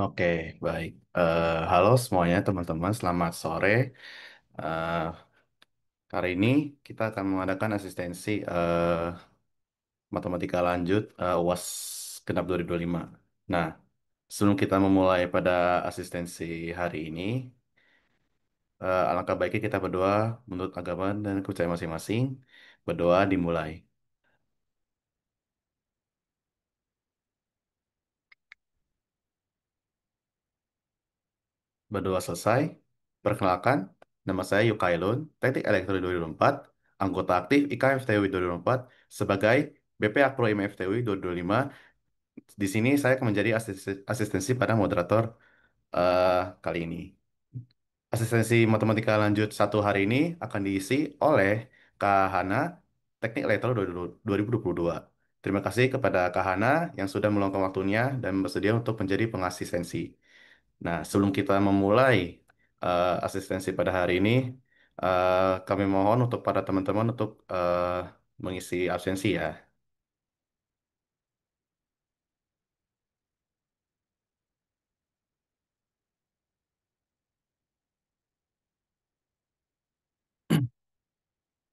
Oke, baik. Halo semuanya teman-teman, selamat sore. Eh, Hari ini kita akan mengadakan asistensi matematika lanjut UAS Genap 2025. Nah, sebelum kita memulai pada asistensi hari ini, alangkah baiknya kita berdoa menurut agama dan kepercayaan masing-masing. Berdoa dimulai. Berdoa selesai. Perkenalkan, nama saya Yukailun, Teknik Elektro 2024, anggota aktif IKM FTW 2024, sebagai BP Akpro IM FTW 2025. Di sini saya akan menjadi asistensi pada moderator kali ini. Asistensi matematika lanjut satu hari ini akan diisi oleh Kak Hana, Teknik Elektro 2022. Terima kasih kepada Kak Hana yang sudah meluangkan waktunya dan bersedia untuk menjadi pengasistensi. Nah, sebelum kita memulai asistensi pada hari ini, kami mohon untuk para teman-teman untuk mengisi absensi ya.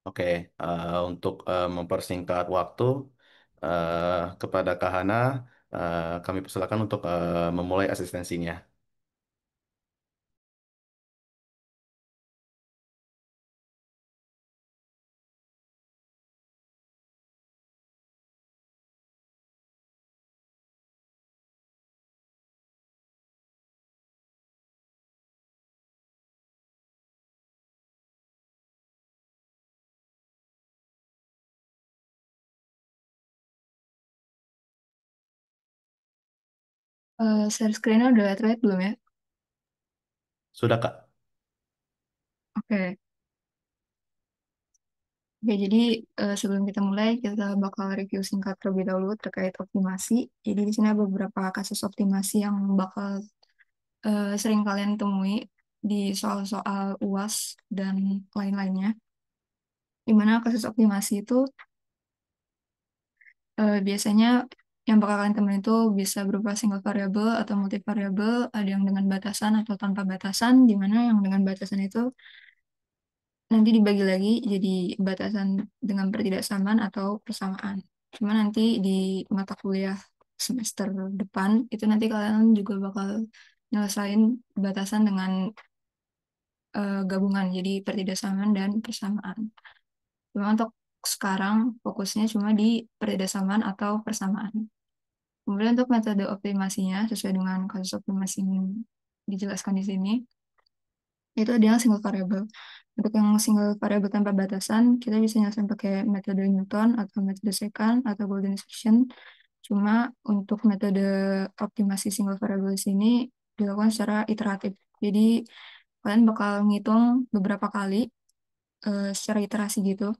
Oke, untuk mempersingkat waktu kepada Kahana, kami persilakan untuk memulai asistensinya. Share screen-nya udah terlihat belum ya? Sudah, Kak? Oke. Oke, jadi sebelum kita mulai, kita bakal review singkat terlebih dahulu terkait optimasi. Jadi di sini ada beberapa kasus optimasi yang bakal sering kalian temui di soal-soal UAS dan lain-lainnya. Di mana kasus optimasi itu biasanya yang bakal kalian temuin itu bisa berupa single variable atau multi variable, ada yang dengan batasan atau tanpa batasan, di mana yang dengan batasan itu nanti dibagi lagi jadi batasan dengan pertidaksamaan atau persamaan. Cuma nanti di mata kuliah semester depan itu nanti kalian juga bakal nyelesain batasan dengan gabungan jadi pertidaksamaan dan persamaan. Cuma untuk sekarang fokusnya cuma di pertidaksamaan atau persamaan. Kemudian untuk metode optimasinya sesuai dengan kasus optimasi yang dijelaskan di sini itu ada yang single variable. Untuk yang single variable tanpa batasan, kita bisa nyelesain pakai metode Newton atau metode secant atau golden equation. Cuma untuk metode optimasi single variable di sini dilakukan secara iteratif. Jadi kalian bakal ngitung beberapa kali secara iterasi gitu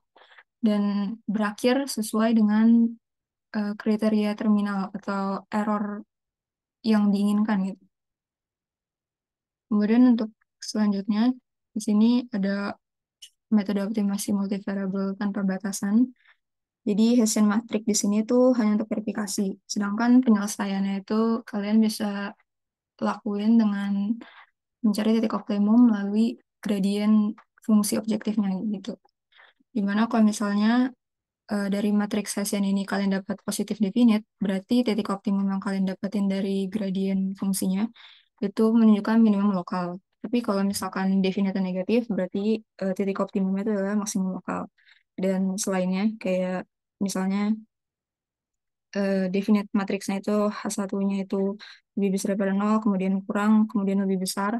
dan berakhir sesuai dengan kriteria terminal atau error yang diinginkan gitu. Kemudian untuk selanjutnya di sini ada metode optimasi multivariable tanpa batasan. Jadi Hessian matrix di sini tuh hanya untuk verifikasi. Sedangkan penyelesaiannya itu kalian bisa lakuin dengan mencari titik optimum melalui gradien fungsi objektifnya gitu. Dimana kalau misalnya dari matriks Hessian ini kalian dapat positif definite, berarti titik optimum yang kalian dapatin dari gradien fungsinya itu menunjukkan minimum lokal. Tapi kalau misalkan definite negatif, berarti titik optimumnya itu adalah maksimum lokal. Dan selainnya, kayak misalnya definite matriksnya itu H1-nya itu lebih besar daripada nol, kemudian kurang, kemudian lebih besar,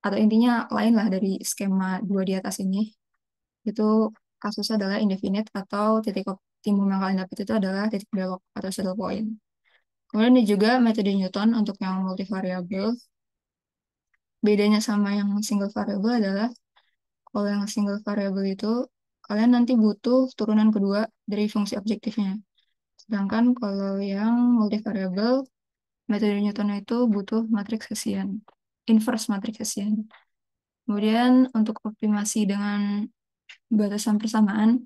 atau intinya lain lah dari skema dua di atas ini, itu kasusnya adalah indefinite atau titik optimum yang kalian dapat itu adalah titik belok atau saddle point. Kemudian ada juga metode Newton untuk yang multivariable. Bedanya sama yang single variable adalah kalau yang single variable itu kalian nanti butuh turunan kedua dari fungsi objektifnya. Sedangkan kalau yang multivariable, metode Newton itu butuh matriks Hessian, inverse matriks Hessian. Kemudian untuk optimasi dengan batasan persamaan,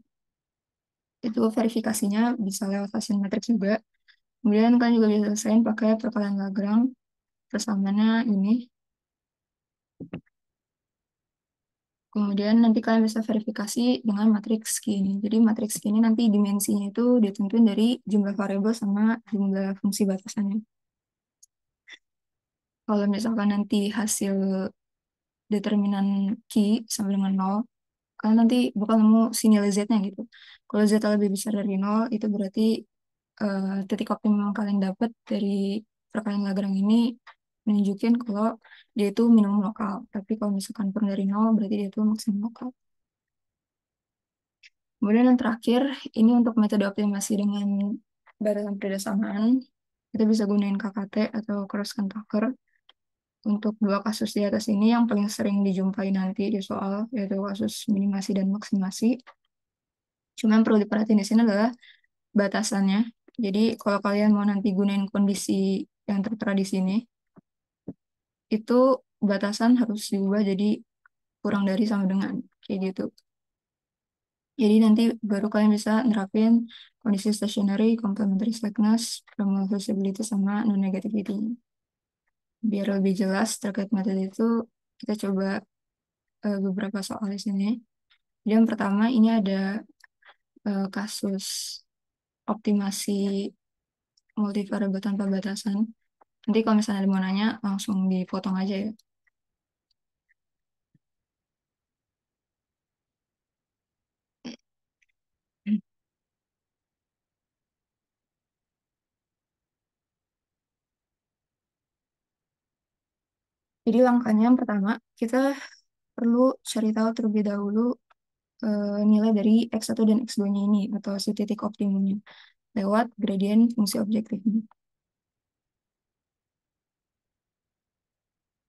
itu verifikasinya bisa lewat Hessian matrix juga. Kemudian kalian juga bisa selesaiin pakai perkalian Lagrange. persamaannya ini. Kemudian nanti kalian bisa verifikasi dengan matriks Q ini. Jadi matriks Q ini nanti dimensinya itu ditentuin dari jumlah variabel sama jumlah fungsi batasannya. Kalau misalkan nanti hasil determinan Q sama dengan nol, kalian nanti bakal nemu si nilai Z-nya gitu. Kalau Z lebih besar dari nol, itu berarti titik optimum yang kalian dapat dari perkalian Lagrange ini menunjukin kalau dia itu minimum lokal. Tapi kalau misalkan kurang dari nol, berarti dia itu maksimum lokal. Kemudian yang terakhir, ini untuk metode optimasi dengan batasan persamaan. Kita bisa gunain KKT atau cross Tucker. Untuk dua kasus di atas ini yang paling sering dijumpai nanti di soal, yaitu kasus minimasi dan maksimasi. Cuma yang perlu diperhatiin di sini adalah batasannya. Jadi kalau kalian mau nanti gunain kondisi yang tertera di sini, itu batasan harus diubah jadi kurang dari sama dengan kayak gitu. Jadi nanti baru kalian bisa nerapin kondisi stationary, complementary slackness, thermal visibility sama non-negativity. Biar lebih jelas terkait metode itu, kita coba beberapa soal di sini. Jadi yang pertama ini ada kasus optimasi multivariabel tanpa batasan. Nanti kalau misalnya ada mau nanya, langsung dipotong aja ya. Jadi langkahnya yang pertama, kita perlu cari tahu terlebih dahulu nilai dari X1 dan X2-nya ini, atau si titik optimumnya, lewat gradien fungsi objektifnya.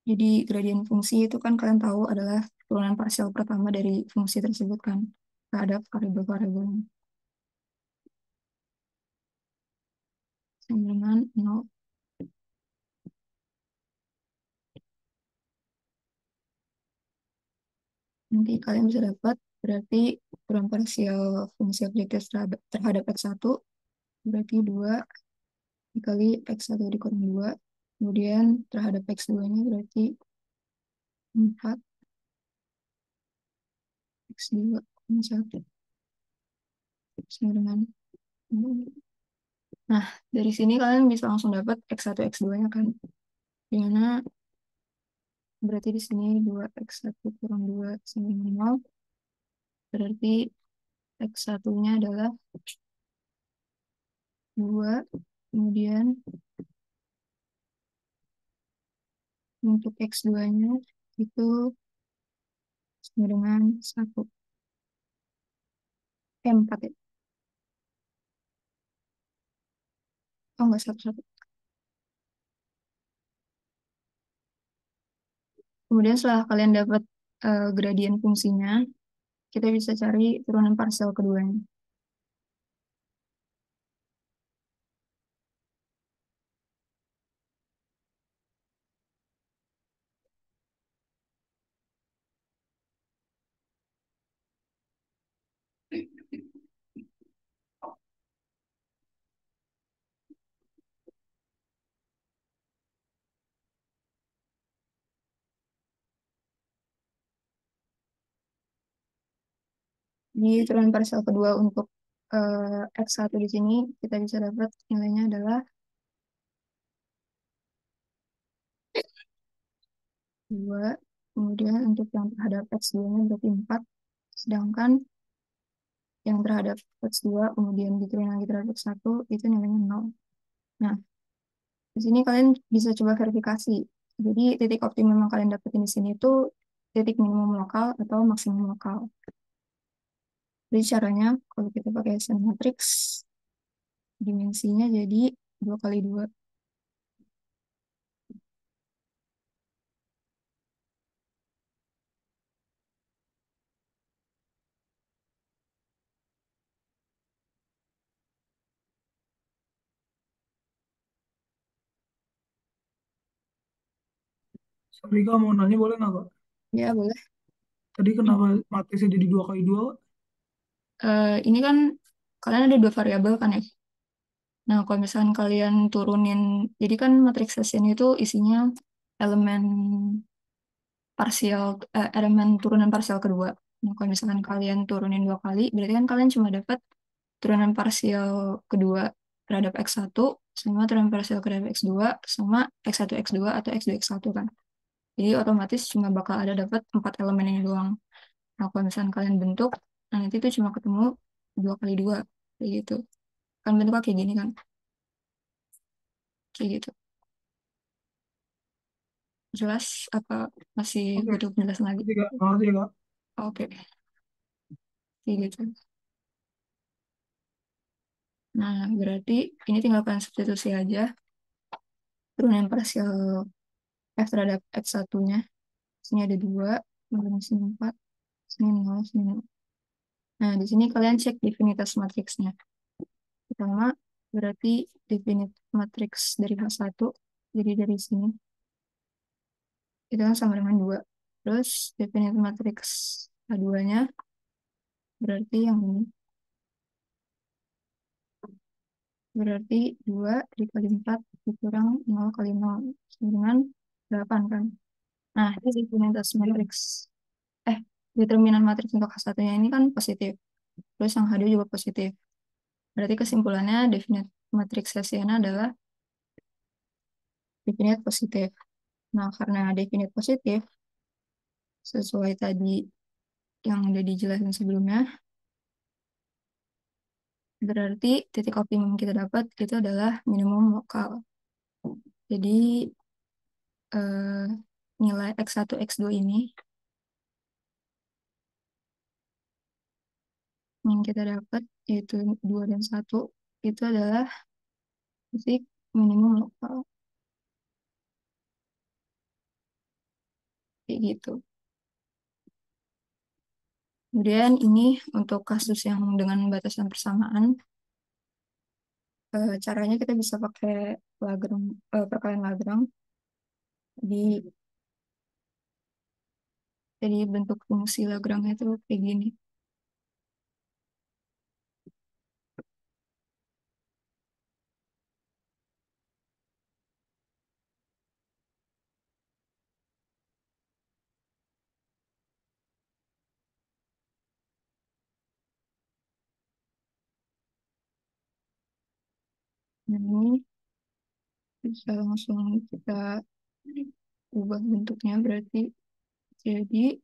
Jadi gradien fungsi itu kan kalian tahu adalah turunan parsial pertama dari fungsi tersebut kan, terhadap variabel-variabelnya. Sama dengan 0. Nanti kalian bisa dapat berarti turunan parsial fungsi objektif terhadap X1 berarti 2 dikali X1 dikurang 2. Kemudian terhadap X2-nya berarti 4 X2 1 sama dengan 0. Nah, dari sini kalian bisa langsung dapat X1 X2-nya kan. Dimana berarti di sini 2 X1 kurang 2 sama dengan 0. Berarti X1-nya adalah 2. Kemudian untuk X2-nya itu sama dengan 1. 4 ya. Oh, enggak, 1, 1. Kemudian setelah kalian dapat gradien fungsinya, kita bisa cari turunan parsial keduanya. Di turunan parsial kedua untuk X1 di sini, kita bisa dapat nilainya adalah 2. Kemudian untuk yang terhadap X2-nya berarti 4. Sedangkan yang terhadap X2 kemudian diturunin lagi terhadap X1 itu nilainya 0. Nah, di sini kalian bisa coba verifikasi. Jadi titik optimum yang kalian dapetin di sini itu titik minimum lokal atau maksimum lokal. Jadi caranya kalau kita pakai Hassen matrix, dimensinya jadi 2 kali 2. Sorry Kak, mau nanya boleh nggak Kak? Ya, boleh. Tadi kenapa matrisnya jadi 2 kali 2? Ini kan kalian ada dua variabel kan ya. Nah, kalau misalkan kalian turunin, jadi kan matriks Hessian itu isinya elemen parsial, elemen turunan parsial kedua. Nah, kalau misalkan kalian turunin 2 kali, berarti kan kalian cuma dapat turunan parsial kedua terhadap X1 sama turunan parsial terhadap X2 sama X1 X2 atau X2 X1 kan. Jadi otomatis cuma bakal ada dapat 4 elemen ini doang. Nah, kalau misalkan kalian bentuk, nah nanti itu cuma ketemu 2 kali 2 kayak gitu. Kan bentuknya kayak gini kan, kayak gitu. Jelas apa masih Oke, butuh penjelasan lagi? ngerti Kak, ngerti Kak. Oke, kayak gitu. Nah, berarti ini tinggal kalian substitusi aja turunan parsial F terhadap X1-nya. Sini ada 2, kemudian sini 4, sini 0, sini 0. Nah, di sini kalian cek definitas matriksnya. Pertama, berarti definite matriks dari H1, jadi dari sini, itu kan sama dengan 2. Terus, definite matriks H2-nya, berarti yang ini. Berarti 2 dikali 4 dikurang 0 kali 0 sama dengan 8 kan. Nah, ini definitas matriks. Eh, determinan matriks untuk H1-nya ini kan positif. Terus yang H2 juga positif. Berarti kesimpulannya definite matriks Hessian adalah definite positif. Nah, karena definite positif, sesuai tadi yang udah dijelasin sebelumnya, berarti titik optimum kita dapat itu adalah minimum lokal. Jadi, eh, nilai X1, X2 ini yang kita dapat, yaitu 2 dan 1, itu adalah titik minimum lokal. Kayak gitu. Kemudian ini untuk kasus yang dengan batasan persamaan, caranya kita bisa pakai Lagrange, perkalian Lagrange. Jadi bentuk fungsi Lagrange itu kayak gini. Nah, ini bisa langsung kita ubah bentuknya, berarti jadi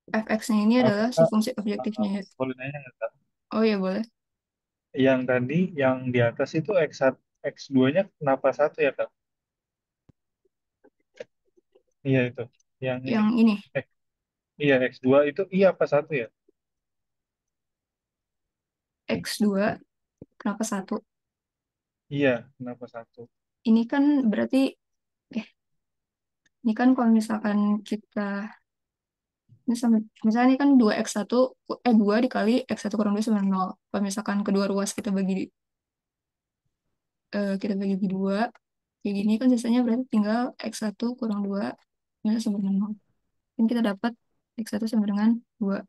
fx-nya ini Apa adalah si Kak? fungsi objektifnya ya. Boleh nanya nggak Kak? Oh ya boleh. Yang tadi yang di atas itu X1, X2-nya kenapa satu ya Kak? Iya itu. Yang ini. Yang ini X, iya X2 itu iya apa satu ya? x2 kenapa satu? Iya, kenapa satu? Ini kan berarti eh ini kan kalau misalkan kita ini sama, misalnya ini kan 2x1 2 dikali x1 kurang 2 sama 0. Kalau misalkan kedua ruas kita bagi di 2 kayak gini kan sisanya berarti tinggal x1 kurang 2 minus sama dengan 0. Kan kita dapat x1 sama dengan 2.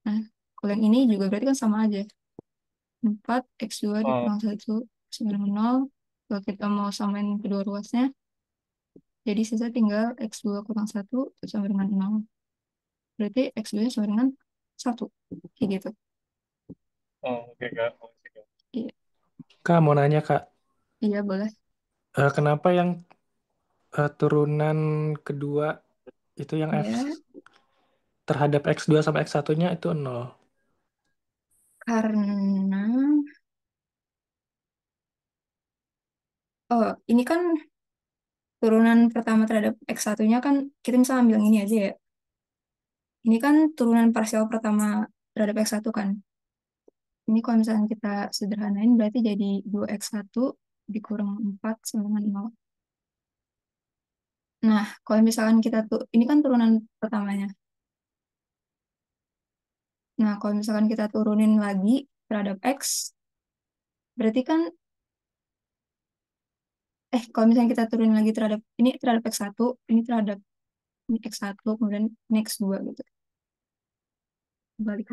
Nah, kalau yang ini juga berarti kan sama aja. 4 x2 Oh, dikurang 1 sama dengan 0. Kalau kita mau samain kedua ruasnya, jadi sisa tinggal x2 kurang 1 sama dengan 0. Berarti x2 sama dengan 1. Kayak gitu. oh oke Kak. Oke, Kak. Iya, Kak, mau nanya Kak, iya boleh. kenapa yang turunan kedua itu yang F Ya, terhadap X2 sama X1-nya itu nol? karena oh, ini kan turunan pertama terhadap X1-nya kan kita bisa ambil yang ini aja ya. Ini kan turunan parsial pertama terhadap X1 kan. Ini kalau misalnya kita sederhanain berarti jadi 2x1 dikurang 4 sama dengan 0. Nah, kalau misalkan kita tuh, ini kan turunan pertamanya. Nah, kalau misalkan kita turunin lagi terhadap X, berarti kan, kalau misalnya kita turunin lagi terhadap, ini terhadap X1, ini terhadap ini X1, kemudian ini X2 gitu. Balik ke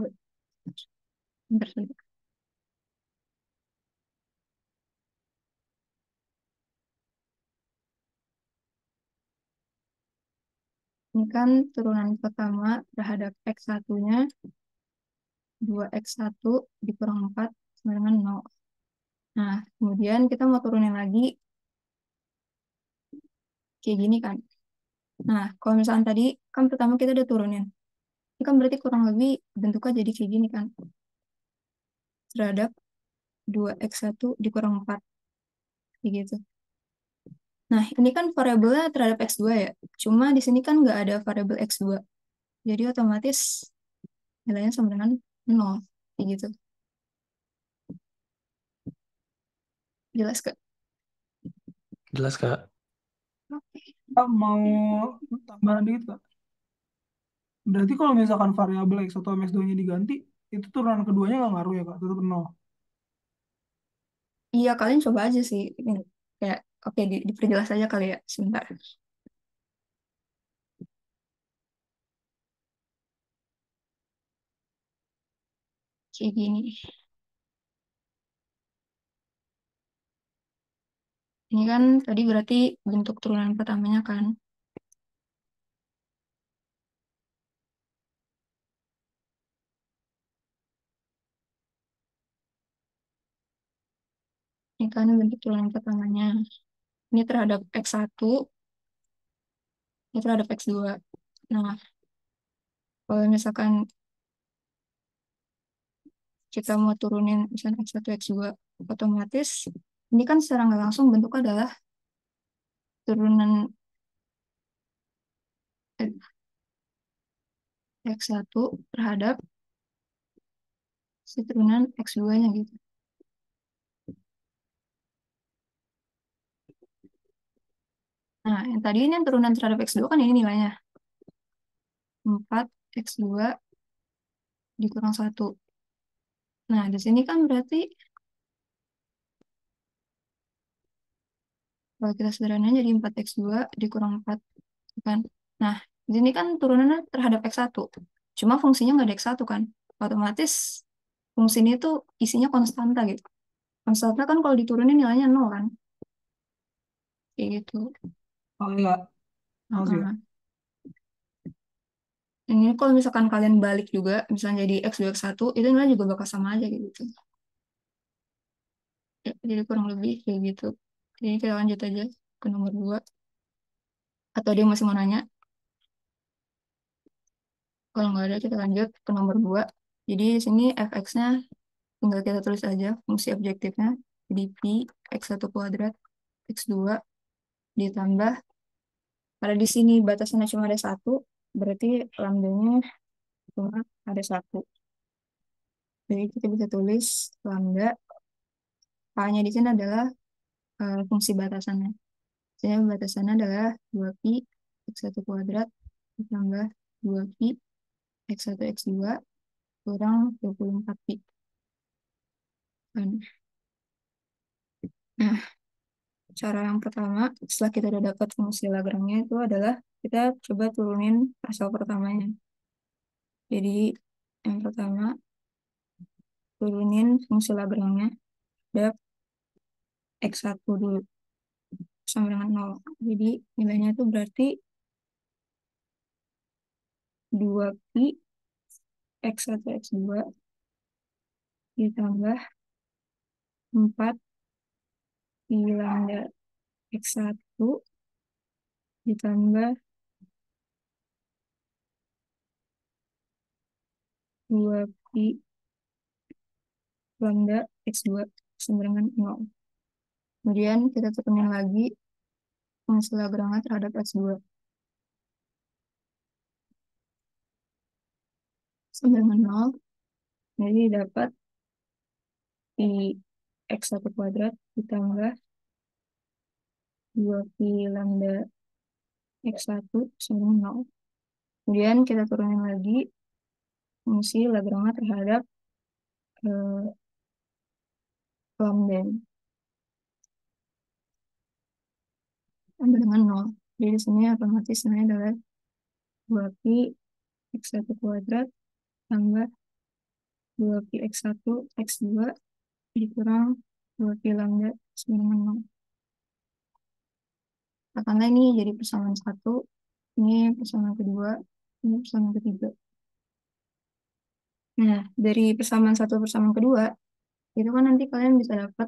bentar, bentar. Ini kan turunan pertama terhadap X1-nya 2X1 dikurang 4 sama dengan 0. Nah, kemudian kita mau turunin lagi kayak gini kan. Nah, kalau misalnya tadi kan pertama kita udah turunin. Ini kan berarti kurang lebih bentuknya jadi kayak gini kan. Terhadap 2X1 dikurang 4. Kayak gitu. Nah, ini kan variabelnya terhadap X2 ya. Cuma di sini kan nggak ada variabel X2. Jadi otomatis nilainya sama dengan 0. Kayak gitu. Jelas Kak? Jelas, Kak. Oke. Kak, mau tambahan dikit Kak. Berarti kalau misalkan variabel X1 sama X2-nya diganti, itu turunan keduanya nggak ngaruh ya Kak, tetap 0. Iya, kalian coba aja sih. Ini kayak, oke, diperjelas aja kali ya, sebentar. Kayak gini. Ini kan tadi berarti bentuk turunan pertamanya kan. Ini kan bentuk turunan pertamanya. Ini terhadap X1, ini terhadap X2. Nah, kalau misalkan kita mau turunin misalnya X1, X2, otomatis ini kan secara nggak langsung bentuknya adalah turunan X1 terhadap si turunan X2-nya gitu. Nah, yang tadi ini yang turunan terhadap X2 kan ini nilainya. 4X2 dikurang 1. Nah, di sini kan berarti kalau kita sederhanain jadi 4X2 dikurang 4. Kan? Nah, di sini kan turunannya terhadap X1. Cuma fungsinya nggak ada X1 kan. Otomatis fungsi ini tuh isinya konstanta gitu. Konstanta kan kalau diturunin nilainya 0 kan. Kayak gitu. Oh iya, makasih ya. Heeh. Ini kalau misalkan kalian balik juga, misalnya jadi X2, X1, itu nilainya juga bakal sama aja gitu. Ya, jadi kurang lebih kayak gitu. Jadi kita lanjut aja ke nomor 2. Atau dia masih mau nanya? Kalau nggak ada, kita lanjut ke nomor 2. Jadi di sini fx-nya tinggal kita tulis aja fungsi objektifnya. Jadi Pi X1 kuadrat X2 ditambah, karena di sini batasannya cuma ada 1, berarti lambdanya cuma ada 1. Jadi kita bisa tulis lambda, A-nya di sini adalah fungsi batasannya. Jadi batasannya adalah 2Pi X1 kuadrat ditambah 2Pi X1 X2 kurang 24Pi. Nah, cara yang pertama, setelah kita udah dapat fungsi Lagrange itu adalah kita coba turunin asal pertamanya. Jadi, yang pertama, turunin fungsi Lagrange dap X1 dulu, sama dengan 0. Jadi, nilainya itu berarti 2Pi X1 X2 ditambah 4 Pi lambda X1 ditambah 2Pi lambda X2 sama dengan 0. Kemudian kita turunin lagi fungsi Lagrange terhadap X2 sama dengan 0. Jadi dapat Pi X1 kuadrat ditambah 2Pi lambda X1 sama dengan 0. Kemudian kita turunin lagi fungsi Lagrange terhadap eh, lambda sama dengan 0. Jadi di sini otomatis nilainya adalah 2Pi X1 kuadrat tambah 2Pi X1 X2 dikurang 2Pi lambda sama dengan 0. Katakanlah ini jadi persamaan 1. Ini persamaan kedua, ini persamaan ketiga. Nah, dari persamaan satu persamaan kedua, itu kan nanti kalian bisa dapat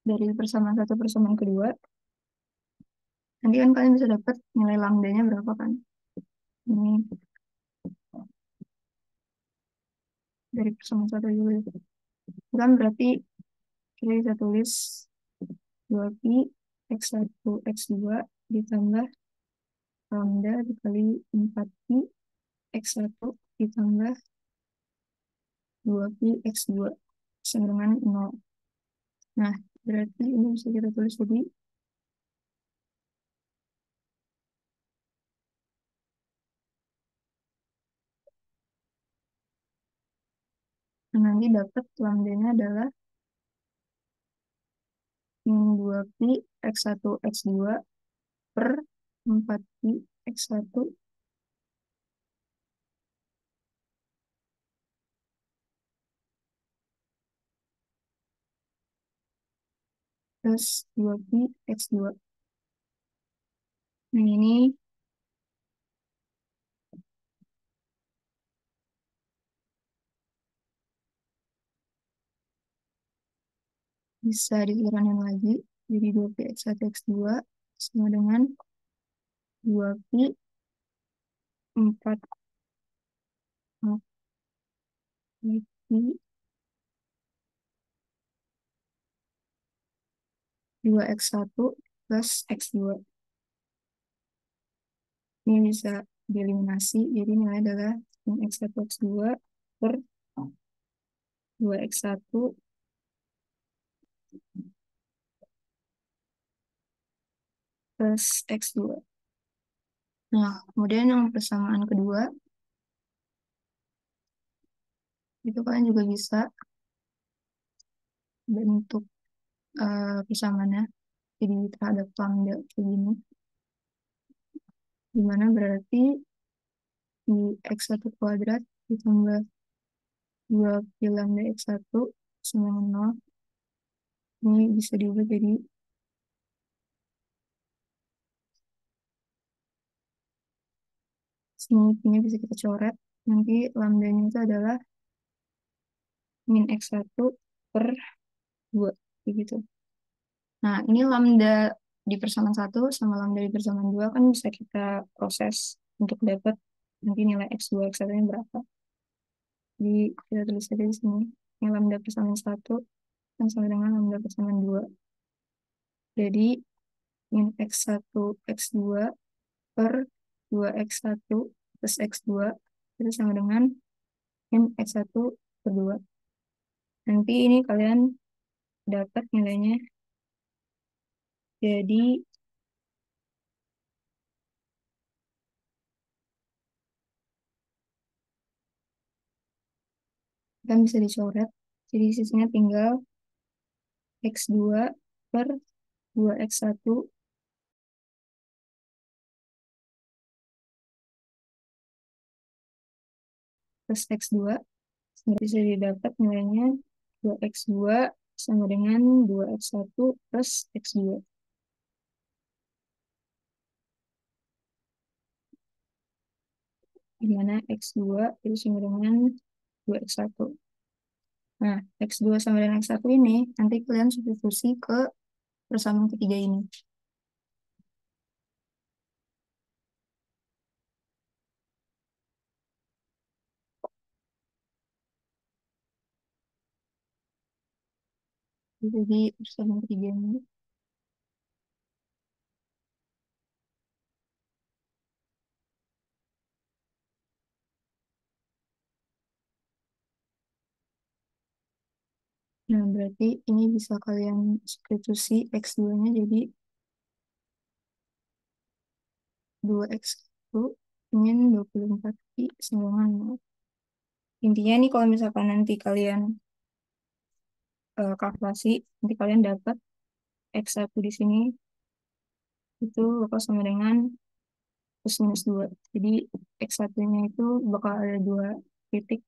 dari persamaan satu persamaan kedua, nanti kan kalian bisa dapat nilai lambdanya berapa kan? Ini dari persamaan satu juga. Kan berarti kita bisa tulis 2pi x1 x2 ditambah lambda dikali 4pi x1 ditambah 2pi x2 sama dengan 0. Nah, berarti ini bisa kita tulis jadi nanti dapat lambdanya adalah min 2pi x1 x2 per 4pi x1 plus 2pi x2. Nah, ini bisa disederhanakan lagi. Jadi 2pi x1 x2 sama dengan 2pi 4 pi 2x1 plus x2. Ini bisa dieliminasi, jadi nilai adalah x1 x2 per 2x1 plus x2. Nah, kemudian yang persamaan kedua, itu kalian juga bisa bentuk persamaannya jadi terhadap lambda kayak gini, dimana berarti di x1 kuadrat ditambah 2 pi lambda x1 sama dengan 0. Ini bisa diubah jadi sini bisa kita coret. Nanti lambdanya itu adalah min x1 per 2 begitu. Nah, ini lambda di persamaan 1 sama lambda di persamaan 2 kan bisa kita proses untuk dapat nanti nilai x2 x1 nya berapa. Jadi kita tulis aja di sini. Ini lambda persamaan 1 yang sama dengan lambda persamaan 2. Jadi min x1 x2 per 2x1 plus x2 itu sama dengan min x1 per 2. Nanti ini kalian dapat nilainya. Jadi kan bisa dicoret. Jadi sisinya tinggal x2 per 2x1 plus x2. Bisa didapat nilainya 2x2 sama dengan 2x1 plus x2. Dimana x2 itu sama dengan 2x1. Nah, x2 sama dengan x1 ini nanti kalian substitusi ke persamaan ketiga ini. Jadi persamaan ketiga ini. Nah, berarti ini bisa kalian substitusi x2-nya jadi 2x1 min 24pi sama dengan 0. Intinya nih kalau misalkan nanti kalian kalkulasi, nanti kalian dapat X1 di sini itu bakal sama dengan plus minus 2. Jadi X1-nya itu bakal ada 2 titik,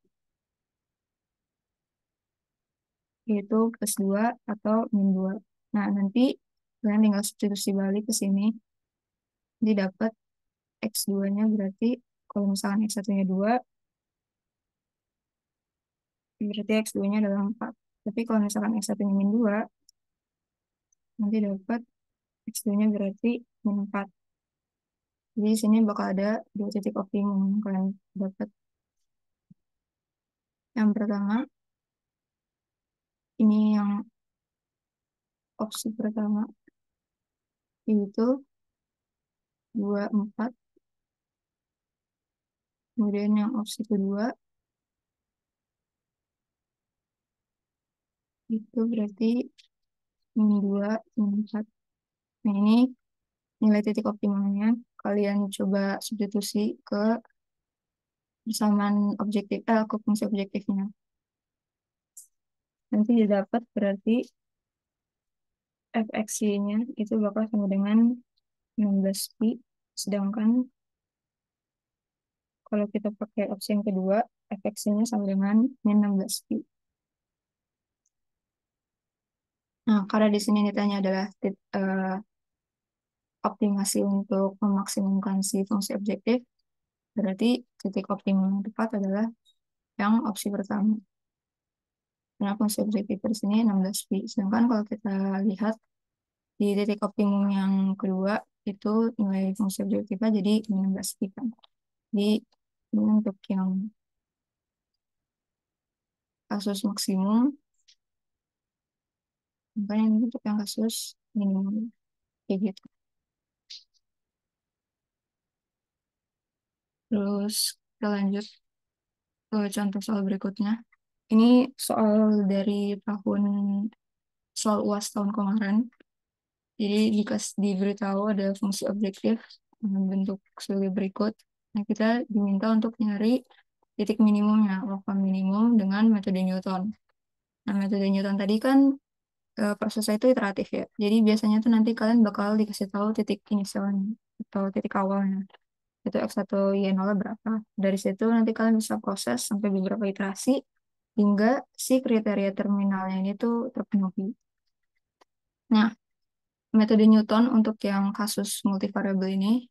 yaitu plus 2 atau min 2. Nah, nanti kalian tinggal substitusi balik ke sini. Jadi dapat X2-nya berarti kalau misalkan X1-nya 2, berarti X2-nya adalah 4. Tapi kalau misalkan X1-nya min 2, nanti dapat X2-nya berarti min 4. Jadi di sini bakal ada 2 titik optimum yang kalian dapat. Yang pertama, ini yang opsi pertama, yaitu 2, 4. Kemudian yang opsi kedua, itu berarti min 2, min 4. Nah, ini nilai titik optimumnya. Kalian coba substitusi ke persamaan objektif, ke fungsi objektifnya. Nanti didapat berarti fxy-nya itu bakal sama dengan 16pi. Sedangkan kalau kita pakai opsi yang kedua, fxy-nya sama dengan min 16pi. Nah, karena di sini ditanya adalah optimasi untuk memaksimumkan si fungsi objektif, berarti titik optimum yang tepat adalah yang opsi pertama. Karena fungsi objektif di sini 16pi. Sedangkan kalau kita lihat di titik optimum yang kedua, itu nilai fungsi objektifnya jadi 16pi kan. Jadi ini untuk yang kasus maksimum, bukan ini untuk yang kasus minimum. Kayak gitu. Terus kita lanjut ke contoh soal berikutnya. Ini soal dari soal UAS tahun kemarin. Jadi jika diberitahu ada fungsi objektif dengan bentuk sebagai berikut, nah kita diminta untuk nyari titik minimumnya, lokal minimum dengan metode Newton. Nah, metode Newton tadi kan prosesnya itu iteratif ya. Jadi biasanya tuh nanti kalian bakal dikasih tahu titik inisialnya atau titik awalnya. Itu X1 Y0 berapa. Dari situ nanti kalian bisa proses sampai beberapa iterasi hingga si kriteria terminalnya ini tuh terpenuhi. Nah, metode Newton untuk yang kasus multivariabel ini,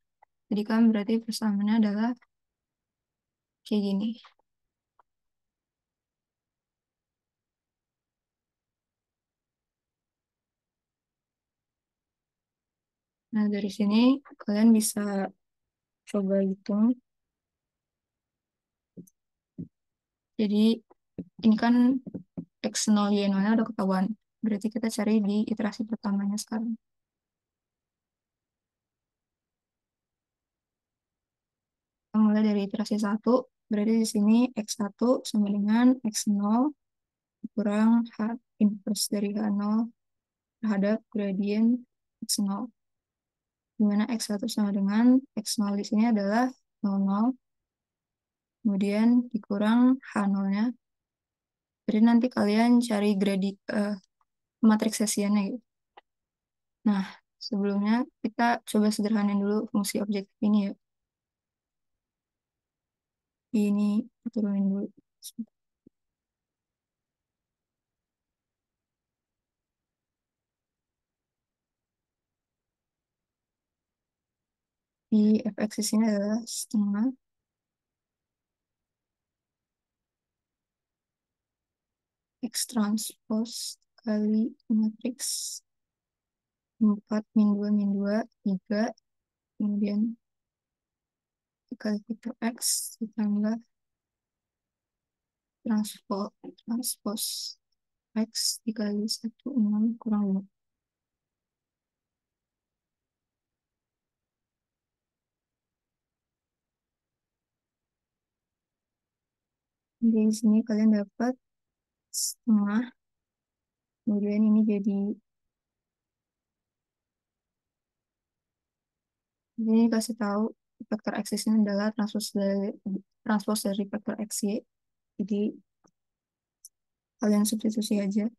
jadi kan berarti persamaannya adalah kayak gini. Nah, dari sini kalian bisa coba hitung. Jadi ini kan X0, Y0-nya udah ketahuan. Berarti kita cari di iterasi pertamanya sekarang. Kita mulai dari iterasi 1, berarti di sini X1 sama dengan X0 kurang H inverse dari H0 terhadap gradien X0. Di mana X1 sama dengan X0 di sini adalah 00, kemudian dikurang H0-nya. Jadi nanti kalian cari matriks Hessiannya gitu. Nah, sebelumnya kita coba sederhanain dulu fungsi objektif ini ya. Ini turunin dulu. Di fx di sini adalah setengah X transpose kali matriks 4 min 2 min 2 3, kemudian dikali vektor X ditambah transpose X dikali 16 kurang 5. Jadi di sini kalian dapat setengah, kemudian ini jadi ini kasih tahu vektor X ini adalah transpose dari vektor XY. Jadi kalian substitusi aja.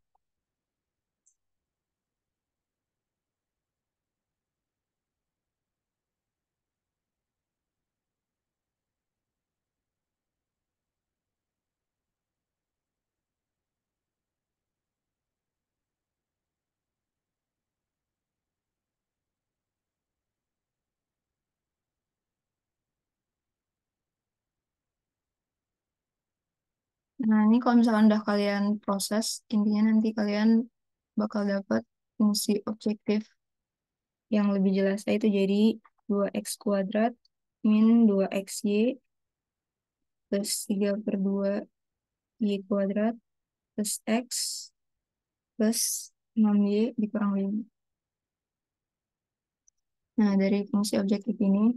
Nah, ini kalau misalkan udah kalian proses, intinya nanti kalian bakal dapat fungsi objektif yang lebih jelas, itu jadi 2x kuadrat min 2xy plus 3/2y kuadrat plus x plus 6y dikurang 5. Nah, dari fungsi objektif ini,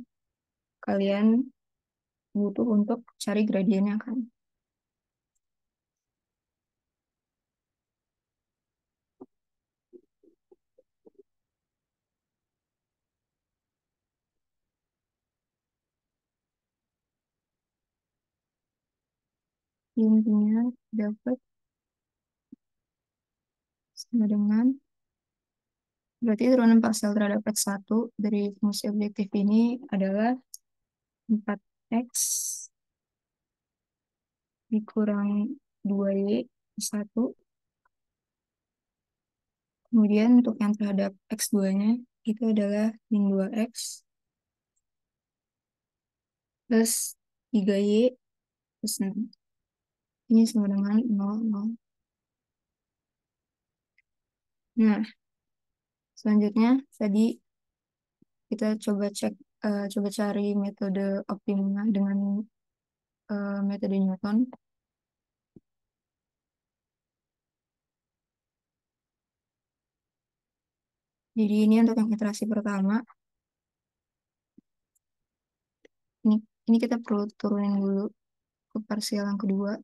kalian butuh untuk cari gradiennya kan. Intinya dapat sama dengan, berarti turunan parsial terhadap x1 dari fungsi objektif ini adalah 4x dikurang 2y+1. Kemudian untuk yang terhadap x2-nya itu adalah min 2x plus 3y plus 6. Ini sama dengan 0, 0. Nah, selanjutnya tadi kita coba cari metode optimumnya dengan metode Newton. Jadi ini untuk yang iterasi pertama. Ini kita perlu turunin dulu ke parsial yang kedua.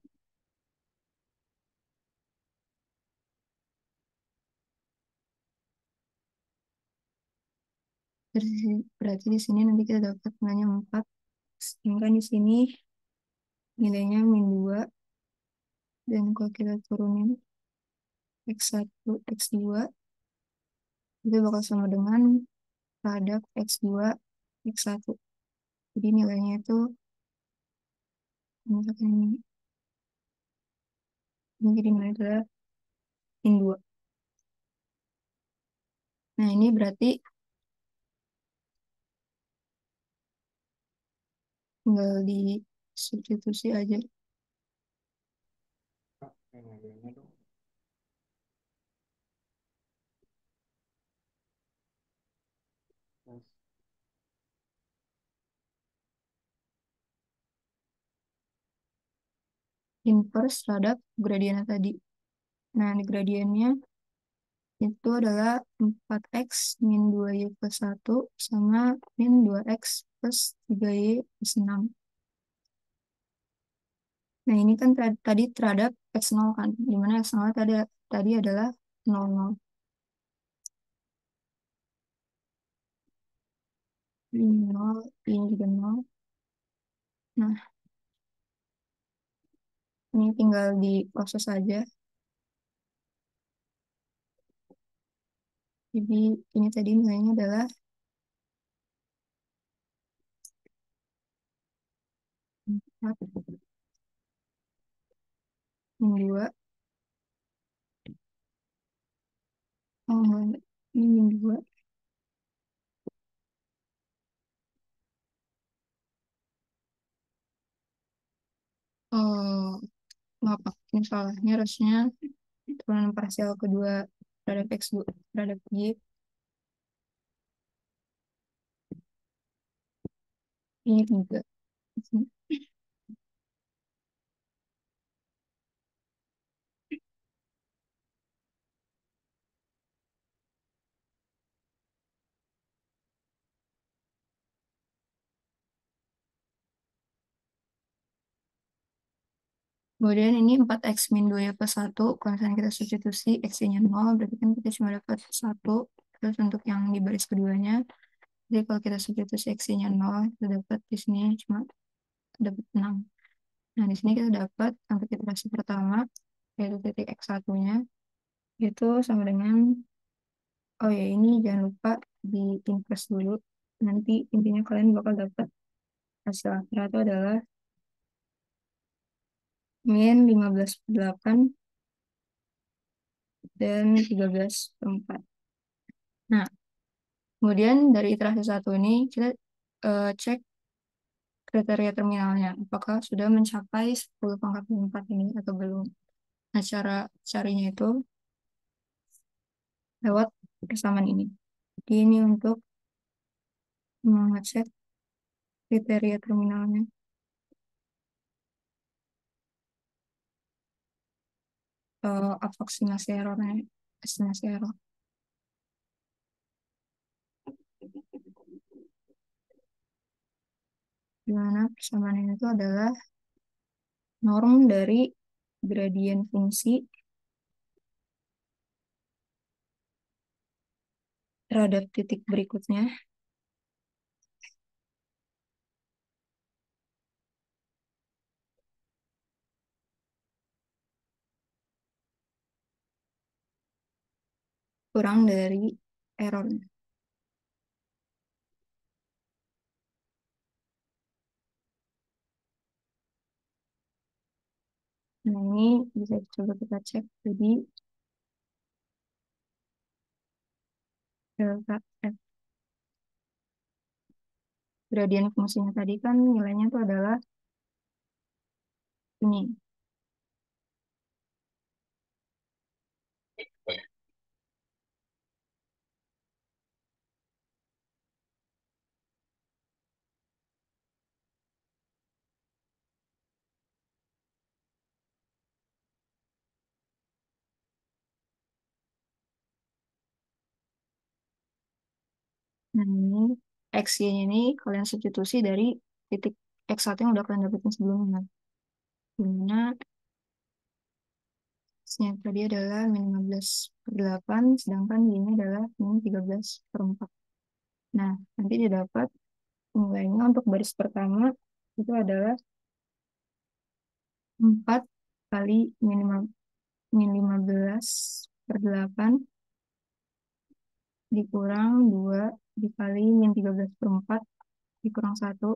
Berarti di sini nanti kita dapat nilainya 4. Sedangkan di sini nilainya min 2. Dan kalau kita turunin x1, x2, itu bakal sama dengan terhadap x2, x1. Jadi nilainya itu, misalkan ini jadi nilai adalah min 2. Nah, ini berarti tinggal di substitusi aja. Inverse terhadap gradiennya tadi. Nah, di gradiennya itu adalah 4x min 2y plus 1 sama min 2x plus 3y plus 6. Nah, ini kan tadi terhadap x0 kan, dimana x0 tadi adalah 0, 0. Ini 0, ini juga 0. Nah, ini tinggal diproses aja. Jadi ini tadi nilainya adalah 4 min 2. Oh, ini min 2. Oh, maaf, ini salah. Ini harusnya turunan parsial kedua terhadap x2 terhadap y. Ini 3. Kemudian ini 4x min 2y plus 1. Kalau misalnya kita substitusi x-nya 0, berarti kan kita cuma dapat 1. Terus untuk yang di baris keduanya, jadi kalau kita substitusi x-nya 0, kita dapat di sini cuma dapat 6. Nah, di sini kita dapat untuk iterasi pertama, yaitu titik x1-nya, itu sama dengan, oh ya, ini jangan lupa di inverse dulu. Nanti intinya kalian bakal dapat hasil akhir itu adalah min 15/8 dan 13/4. Nah, kemudian dari iterasi satu ini kita cek kriteria terminalnya. Apakah sudah mencapai 10 pangkat 4 ini atau belum. Nah, cara carinya itu lewat persamaan ini. Jadi ini untuk mengecek kriteria terminalnya. Aproksimasi errornya, estimasi error. Dimana persamaan ini itu adalah norm dari gradien fungsi terhadap titik berikutnya kurang dari errornya. Nah, ini bisa coba kita cek. Jadi, delta F. Gradien fungsinya tadi kan nilainya itu adalah ini. Nah, ini X-nya ini kalian substitusi dari titik X1 yang udah kalian dapetin sebelumnya. Dimana X-nya tadi adalah min 15/8, sedangkan Y-nya adalah min 13/4. Nah, nanti didapat nilainya untuk baris pertama itu adalah 4 kali min 15/8 dikurang 2 dikali min 13/4 dikurang 1.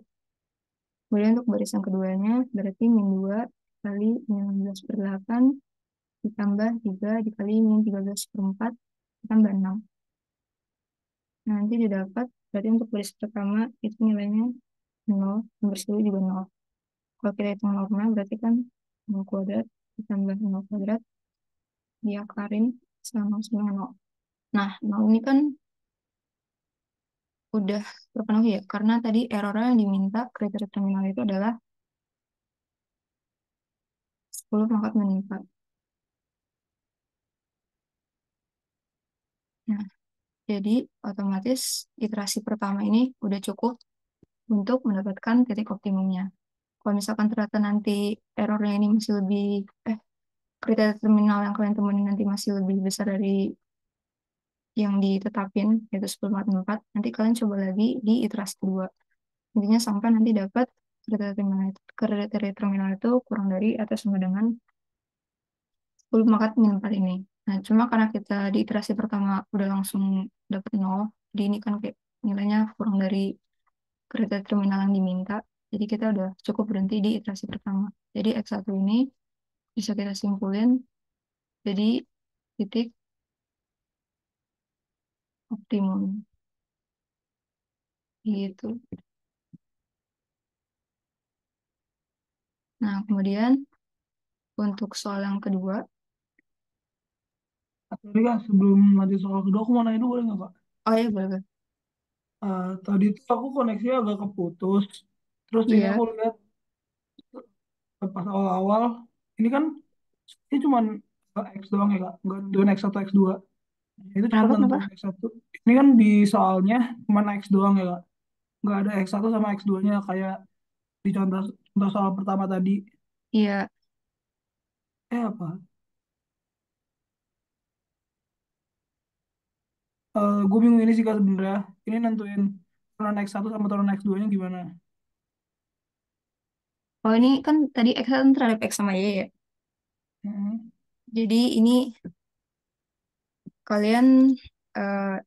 Kemudian untuk baris yang keduanya berarti min 2 kali min 15/8 ditambah 3 dikali min 13/4 ditambah 6. Nah, nanti didapat berarti untuk baris pertama itu nilainya 0, nomor 10 juga 0. Kalau kita hitung normnya berarti kan 0 kuadrat ditambah 0 kuadrat diakarin sama 0. Nah, 0 ini kan udah terpenuhi ya, karena tadi errornya yang diminta kriteria terminal itu adalah 10 pangkat min 4. Nah, jadi otomatis iterasi pertama ini udah cukup untuk mendapatkan titik optimumnya. Kalau misalkan ternyata nanti errornya ini masih lebih, kriteria terminal yang kalian temuin nanti masih lebih besar dari yang ditetapin, yaitu 10/4, nanti kalian coba lagi di iterasi kedua. Intinya sampai nanti dapat kriteria terminal itu kurang dari atau sama dengan 10/4 ini. Nah, cuma karena kita di iterasi pertama udah langsung dapat 0, jadi ini kan kayak nilainya kurang dari kriteria terminal yang diminta, jadi kita udah cukup berhenti di iterasi pertama. Jadi X1 ini bisa kita simpulin jadi titik optimum. Gitu. Nah, kemudian untuk soal yang kedua, Tapi Kak, sebelum lanjut soal kedua, aku mau nanya dulu boleh nggak Kak? oh ya boleh. Tadi tuh aku koneksinya agak keputus. Terus ini Iya, aku lihat pas awal-awal, ini kan ini cuma X doang ya Kak, nggak nentuin X1, X2. Itu cuma kenapa kenapa? nentuin X1. Ini kan di soalnya cuma X doang ya Kak. Nggak ada X1 sama X2-nya kayak di contoh, contoh soal pertama tadi. Iya, Apa? Gue bingung ini sih Kak sebenarnya. Ini nentuin turunan X1 sama turunan X2-nya gimana? oh ini kan tadi X kan terhadap X sama Y ya. Hmm. Jadi ini kalian,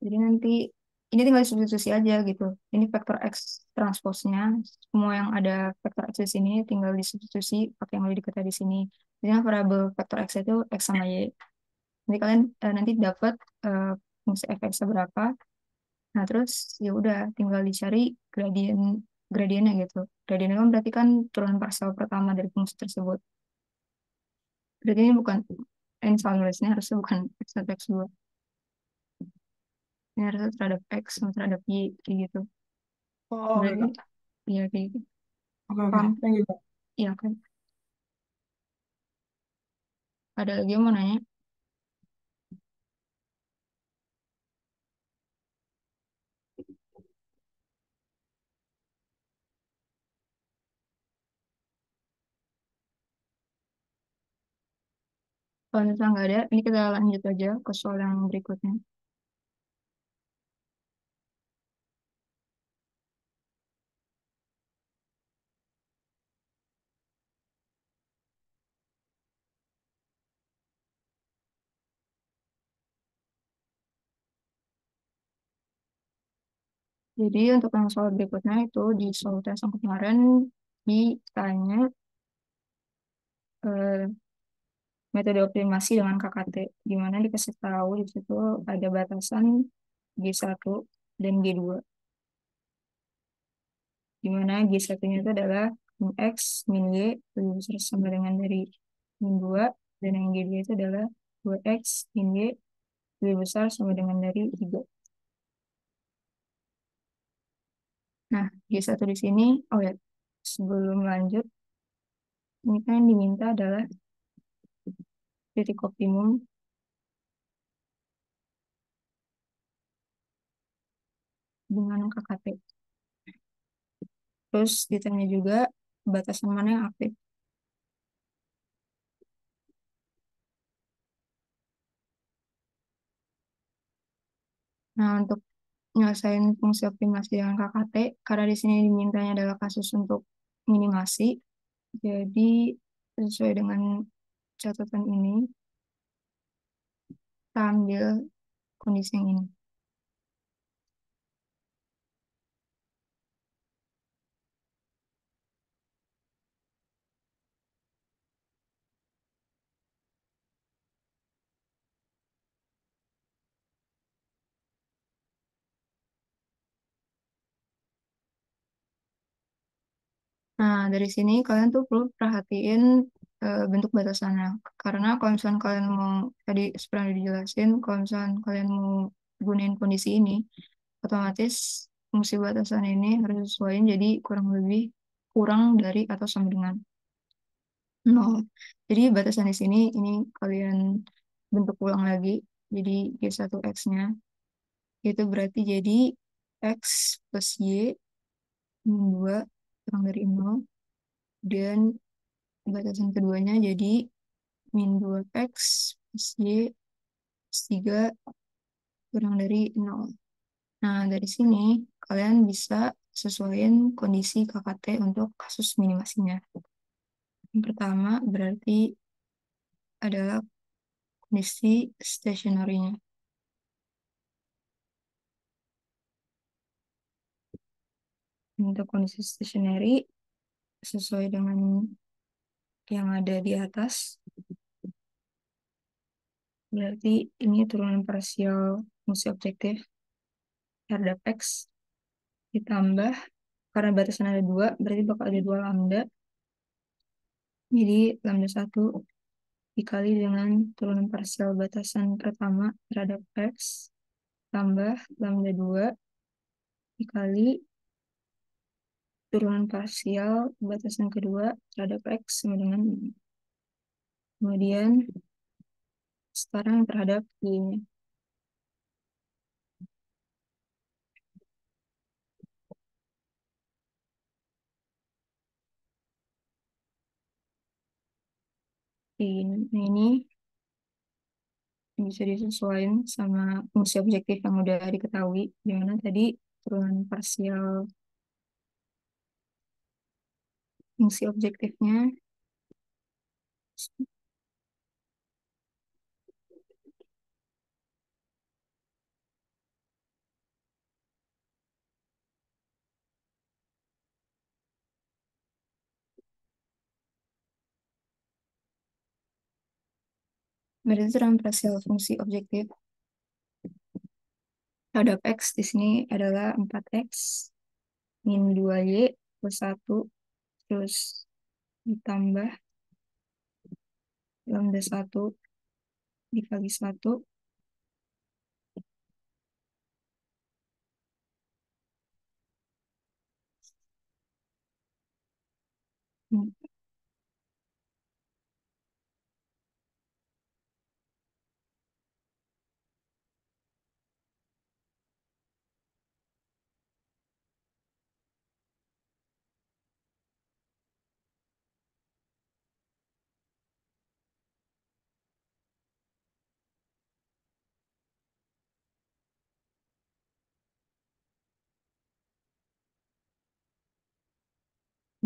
jadi nanti ini tinggal substitusi aja gitu. Ini vektor X transposnya, semua yang ada vektor X di sini tinggal disubstitusi pakai yang udah dikata di sini. Jadi yang variabel vektor X itu X sama Y. Nanti kalian nanti dapat fungsi f(x) berapa. Nah, terus ya udah tinggal dicari gradien gradiennya gitu. Gradiennya kan berarti kan turunan parsial pertama dari fungsi tersebut. Berarti ini bukan, ini salah nulisnya harusnya bukan x1 x2. Ini harusnya terhadap x sama terhadap y kayak gitu. Oh, oke, Berarti Kak. iya kayak gitu. Oke, oke. Paham? Thank you, Kak. Iya kan. Ada lagi yang mau nanya? Kalau misalnya nggak ada, ini kita lanjut aja ke soal yang berikutnya. Jadi untuk yang soal berikutnya itu di soal tes yang kemarin ditanya eh, metode optimasi dengan KKT, di mana dikasih tahu di situ ada batasan G1 dan G2, di mana G1-nya itu adalah min X, min Y, lebih besar sama dengan dari min 2, dan yang G2 itu adalah 2X, min Y, lebih besar sama dengan dari 3. Nah, G1 di sini, oh ya, sebelum lanjut, ini kan yang diminta adalah titik optimum dengan KKT. Terus ditanya juga batasan mana yang aktif. Nah, untuk nyelesain fungsi optimasi dengan KKT, karena di sini dimintanya adalah kasus untuk minimasi, jadi sesuai dengan catatan ini, kita ambil kondisi yang ini. Nah, dari sini kalian tuh perlu perhatiin bentuk batasannya. Karena kalau misalnya kalian mau, tadi seperti yang dijelasin, kalau misalnya kalian mau gunain kondisi ini, otomatis fungsi batasan ini harus disesuaikan jadi kurang lebih kurang dari atau sama dengan 0. Jadi batasan di sini ini kalian bentuk ulang lagi. Jadi G1X-nya itu berarti jadi X plus Y min 2 kurang dari 0. Dan batasan keduanya jadi min 2X plus Y plus 3 kurang dari 0. Nah, dari sini kalian bisa sesuaikan kondisi KKT untuk kasus minimasinya. Yang pertama berarti adalah kondisi stationary-nya. Untuk kondisi stationary sesuai dengan yang ada di atas, berarti ini turunan parsial fungsi objektif terhadap X ditambah, karena batasan ada 2, berarti bakal ada 2 lambda. Jadi lambda 1 dikali dengan turunan parsial batasan pertama terhadap X tambah lambda 2 dikali turunan parsial batasan kedua terhadap X sama dengan ini. Kemudian sekarang terhadap Y-nya. Ini bisa disesuaikan sama fungsi objektif yang udah diketahui, dimana tadi turunan parsial fungsi objektifnya berarti turunan parsial fungsi objektif terhadap X di sini adalah 4X min 2Y plus 1 terus ditambah lambda 1 dikali 1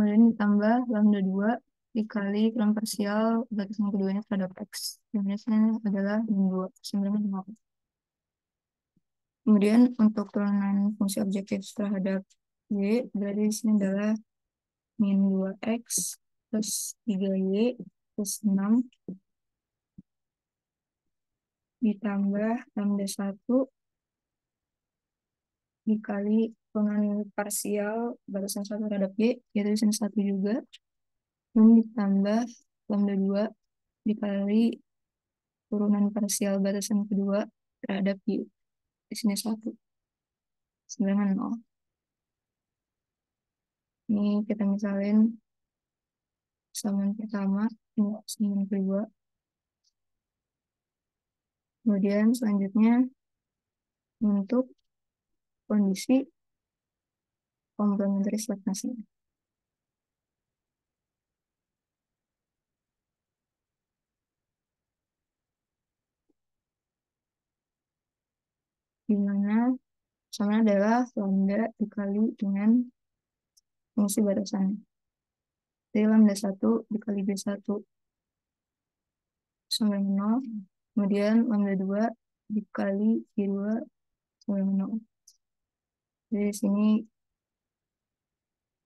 kemudian ditambah lambda 2 dikali kurang parsial batasan keduanya terhadap X. Yang ini adalah min 2, sama dengan 0. Kemudian untuk turunan fungsi objektif terhadap Y, berarti di sini adalah min 2X plus 3Y plus 6 ditambah lambda 1 dikali turunan parsial batasan 1 terhadap Y, yaitu di sini 1 juga. Dan ditambah lambda 2 dikali turunan parsial batasan kedua terhadap Y. Di sini 1. Sama 0. Ini kita misalin persamaan pertama, ini persamaan kedua. Kemudian selanjutnya untuk kondisi komplementari stagnasi. Di mana sama adalah lambda dikali dengan fungsi batasan. Jadi lambda 1 dikali B1 sama dengan 0. Kemudian lambda 2 dikali B2 sama dengan 0. Jadi di sini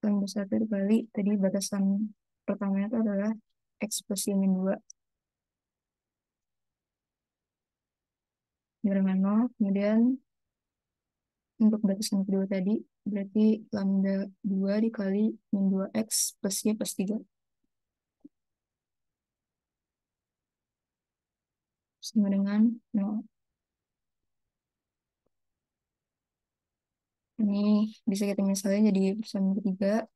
lambda 1 dikali tadi batasan pertamanya itu adalah X plus Y min 2 dengan 0. Kemudian untuk batasan kedua tadi berarti lambda 2 dikali min 2X plus Y plus 3 sama dengan 0. Ini bisa kita misalnya jadi persamaan ketiga,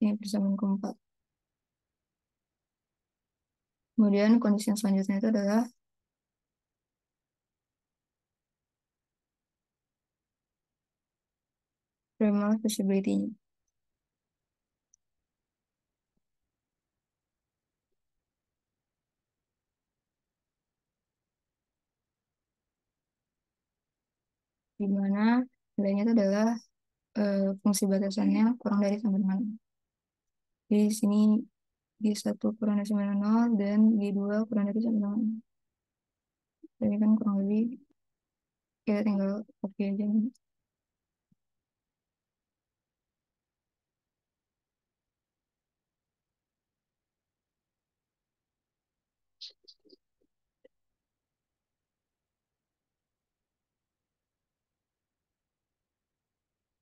ini persamaan keempat. Kemudian kondisi yang selanjutnya itu adalah Remal feasibility-nya. Di mana nilainya itu adalah fungsi batasannya kurang dari sama dengan 0. Di sini G1 kurang dari sama dengan 0 dan G2 kurang dari sama dengan 0. Jadi kan kurang lebih kita tinggal copy aja.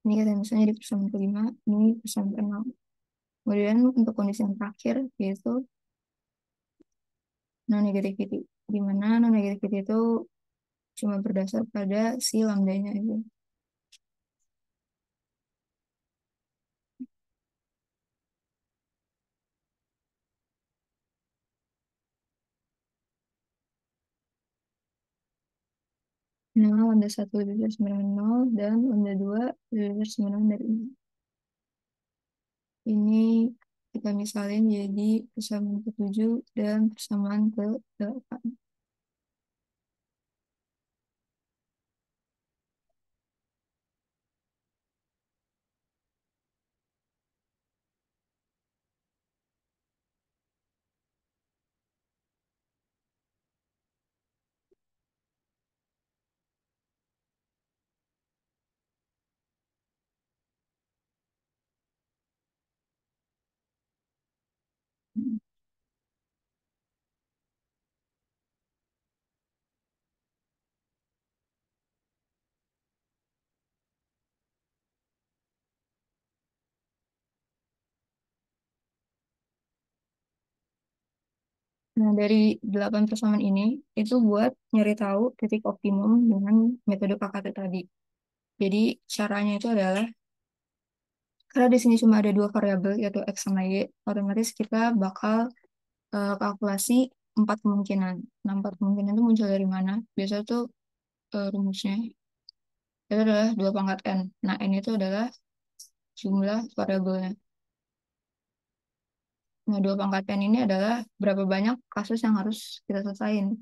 Ini kita misalnya di persamaan kelima, ini persamaan keenam. Kemudian untuk kondisi yang terakhir yaitu non-negativity, di mana non-negativity itu cuma berdasar pada si lambdanya aja. Nah, lambda 1 lebih dari sama dengan 0 dan lambda 2 lebih dari sama dengan dari 0. Ini kita misalin jadi persamaan ke-7 dan persamaan ke-8. Nah, dari 8 persamaan ini, itu buat nyari tahu titik optimum dengan metode KKT tadi. Jadi, caranya itu adalah, karena di sini cuma ada dua variabel, yaitu X sama Y, otomatis kita bakal kalkulasi 4 kemungkinan. Nah, 4 kemungkinan itu muncul dari mana? Biasanya tuh rumusnya itu adalah 2 pangkat N. Nah, N itu adalah jumlah variabelnya. Nah, 2 pangkat N ini adalah berapa banyak kasus yang harus kita selesaiin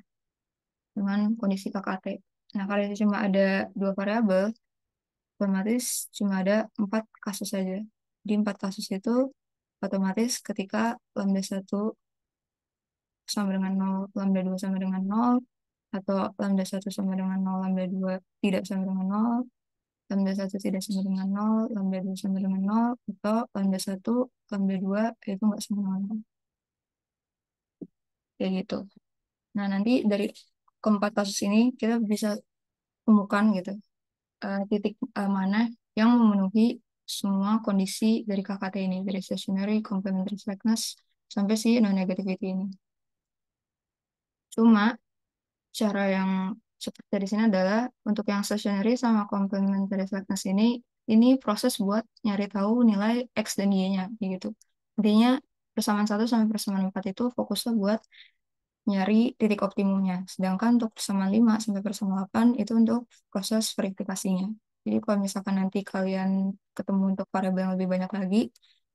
dengan kondisi KKT. Nah, kalau itu cuma ada 2 variabel, otomatis cuma ada 4 kasus saja. Di 4 kasus itu, otomatis ketika lambda 1 sama dengan 0, lambda 2 sama dengan 0, atau lambda 1 sama dengan 0, lambda 2 tidak sama dengan 0, lambda 1 tidak sama dengan 0, lambda 2 sama dengan 0, atau lambda 1, lambda 2 itu nggak sama dengan 0. Kayak gitu. Nah, nanti dari keempat kasus ini kita bisa temukan gitu titik mana yang memenuhi semua kondisi dari KKT ini, dari stationary, complementary slackness, sampai si non-negativity ini. Cuma cara yang seperti dari sini adalah untuk yang stationary sama complementary slackness ini proses buat nyari tahu nilai X dan Y-nya gitu. Intinya persamaan 1 sampai persamaan 4 itu fokusnya buat nyari titik optimumnya. Sedangkan untuk persamaan 5 sampai persamaan 8 itu untuk proses verifikasinya. Jadi kalau misalkan nanti kalian ketemu untuk variabel yang lebih banyak lagi,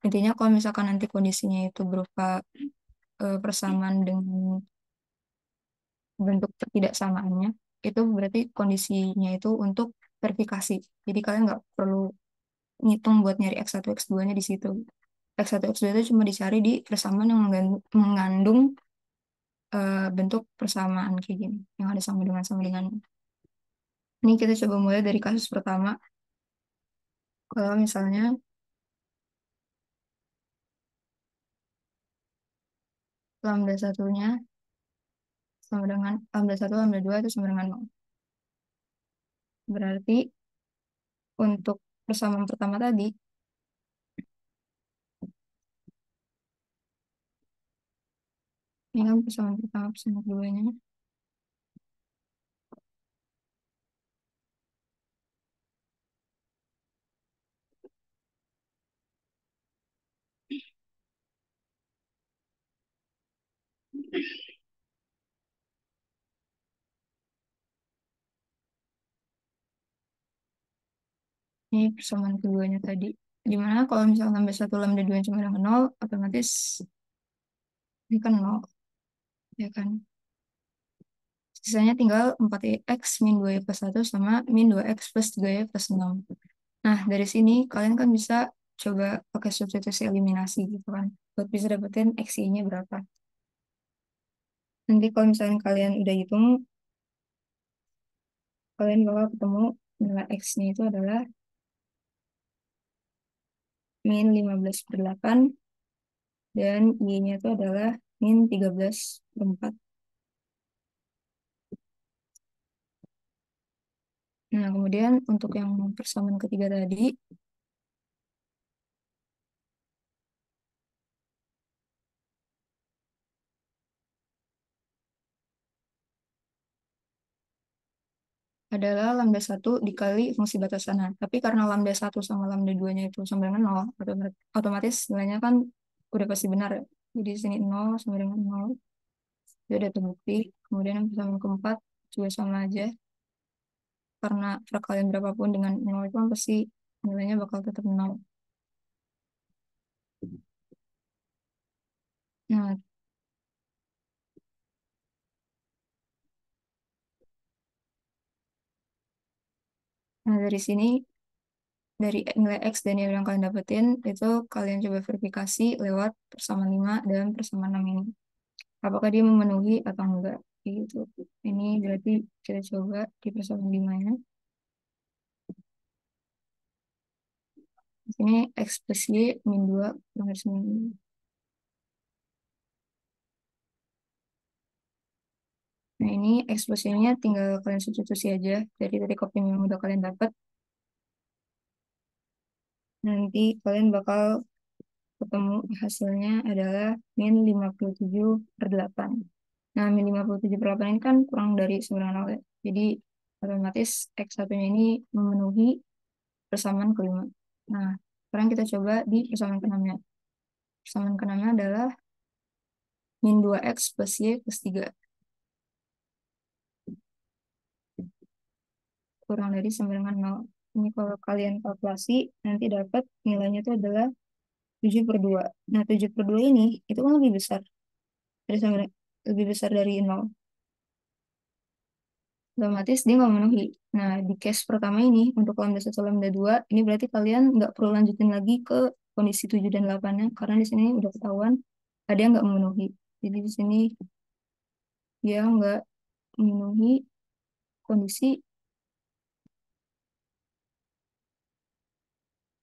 intinya kalau misalkan nanti kondisinya itu berupa persamaan dengan bentuk ketidaksamaannya, itu berarti kondisinya itu untuk verifikasi. Jadi kalian nggak perlu ngitung buat nyari X1, X2-nya di situ. X1, X2 itu cuma dicari di persamaan yang mengandung bentuk persamaan kayak gini, yang ada sama dengan. Ini kita coba mulai dari kasus pertama. Kalau misalnya lambda satunya sama dengan lambda 1, lambda 2 itu sama dengan 0. Berarti untuk persamaan pertama tadi, ini kan persamaan pertama, persamaan keduanya. Ini persamaan keduanya tadi. Dimana kalau misalnya lambda 1, lambda 2 sama dengan 0, otomatis ini kan 0, ya kan? Sisanya tinggal 4x min 2y plus 1 sama min 2x plus 3y plus 6. Nah, dari sini kalian kan bisa coba pakai substitusi eliminasi gitu kan. Buat bisa dapetin XY-nya berapa. Nanti kalau misalnya kalian udah hitung, kalian bakal ketemu nilai X-nya itu adalah min 15/8 dan Y-nya itu adalah min 13/4. Nah, kemudian untuk yang persamaan ketiga tadi, adalah lambda 1 dikali fungsi batas sana. Tapi karena lambda 1 sama lambda 2-nya itu sama dengan 0, otomatis nilainya kan udah pasti benar ya. Jadi di sini 0 sama dengan 0. Itu udah terbukti. Kemudian yang persamaan keempat juga sama aja. Karena perkalian berapapun dengan 0 itu kan pasti nilainya bakal tetap 0. Nah, dari sini, dari nilai X dan Y yang kalian dapetin, itu kalian coba verifikasi lewat persamaan 5 dan persamaan 6 ini. Apakah dia memenuhi atau enggak. Gitu. Ini berarti kita coba di persamaan 5-nya. Di sini X plus Y min 2 kurang dari 9. Nah, ini X plus Y-nya tinggal kalian substitusi aja dari titik optimum yang udah kalian dapat. Nanti kalian bakal ketemu hasilnya adalah min 57/8. Nah, min 57/8 ini kan kurang dari 9 ya. Jadi, otomatis X1-nya ini memenuhi persamaan kelima. Nah, sekarang kita coba di persamaan keenamnya. Persamaan keenamnya adalah min 2X plus Y plus 3. Kurang dari sama dengan 0. Ini kalau kalian kalkulasi, nanti dapat nilainya itu adalah 7/2. Nah, 7/2 ini itu kan lebih besar dari lebih besar dari 0. Otomatis dia nggak memenuhi. Nah, di case pertama ini, untuk lambda 1, lambda 2, ini berarti kalian nggak perlu lanjutin lagi ke kondisi 7 dan 8-nya, karena di sini udah ketahuan ada yang nggak memenuhi. Jadi di sini dia nggak memenuhi kondisi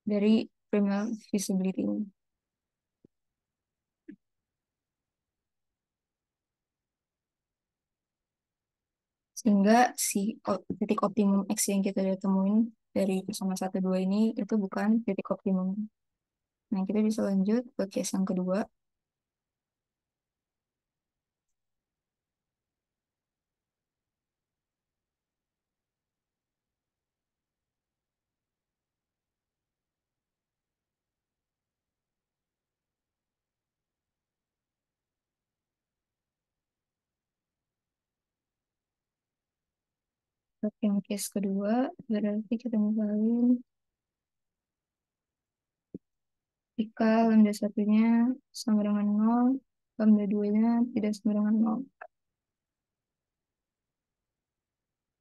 dari primal feasibility ini. Sehingga si titik optimum X yang kita udah temuin dari persamaan 1, 2 ini itu bukan titik optimum. Nah, kita bisa lanjut ke case yang kedua. Yang case kedua, berarti kita misalin jika lambda 1-nya sama dengan 0, lambda 2-nya tidak sama dengan 0.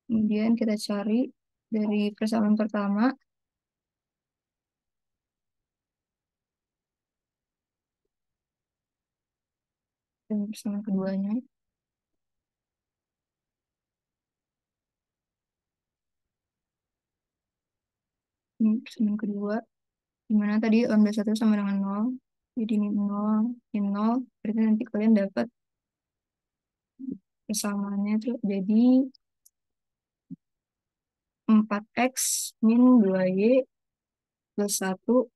Kemudian kita cari dari persamaan pertama, dan persamaan keduanya. Ini persamaan kedua, dimana tadi lambda 1 sama dengan 0. Jadi ini 0, ini 0, berarti nanti kalian dapat persamaannya itu jadi 4X min 2Y plus 1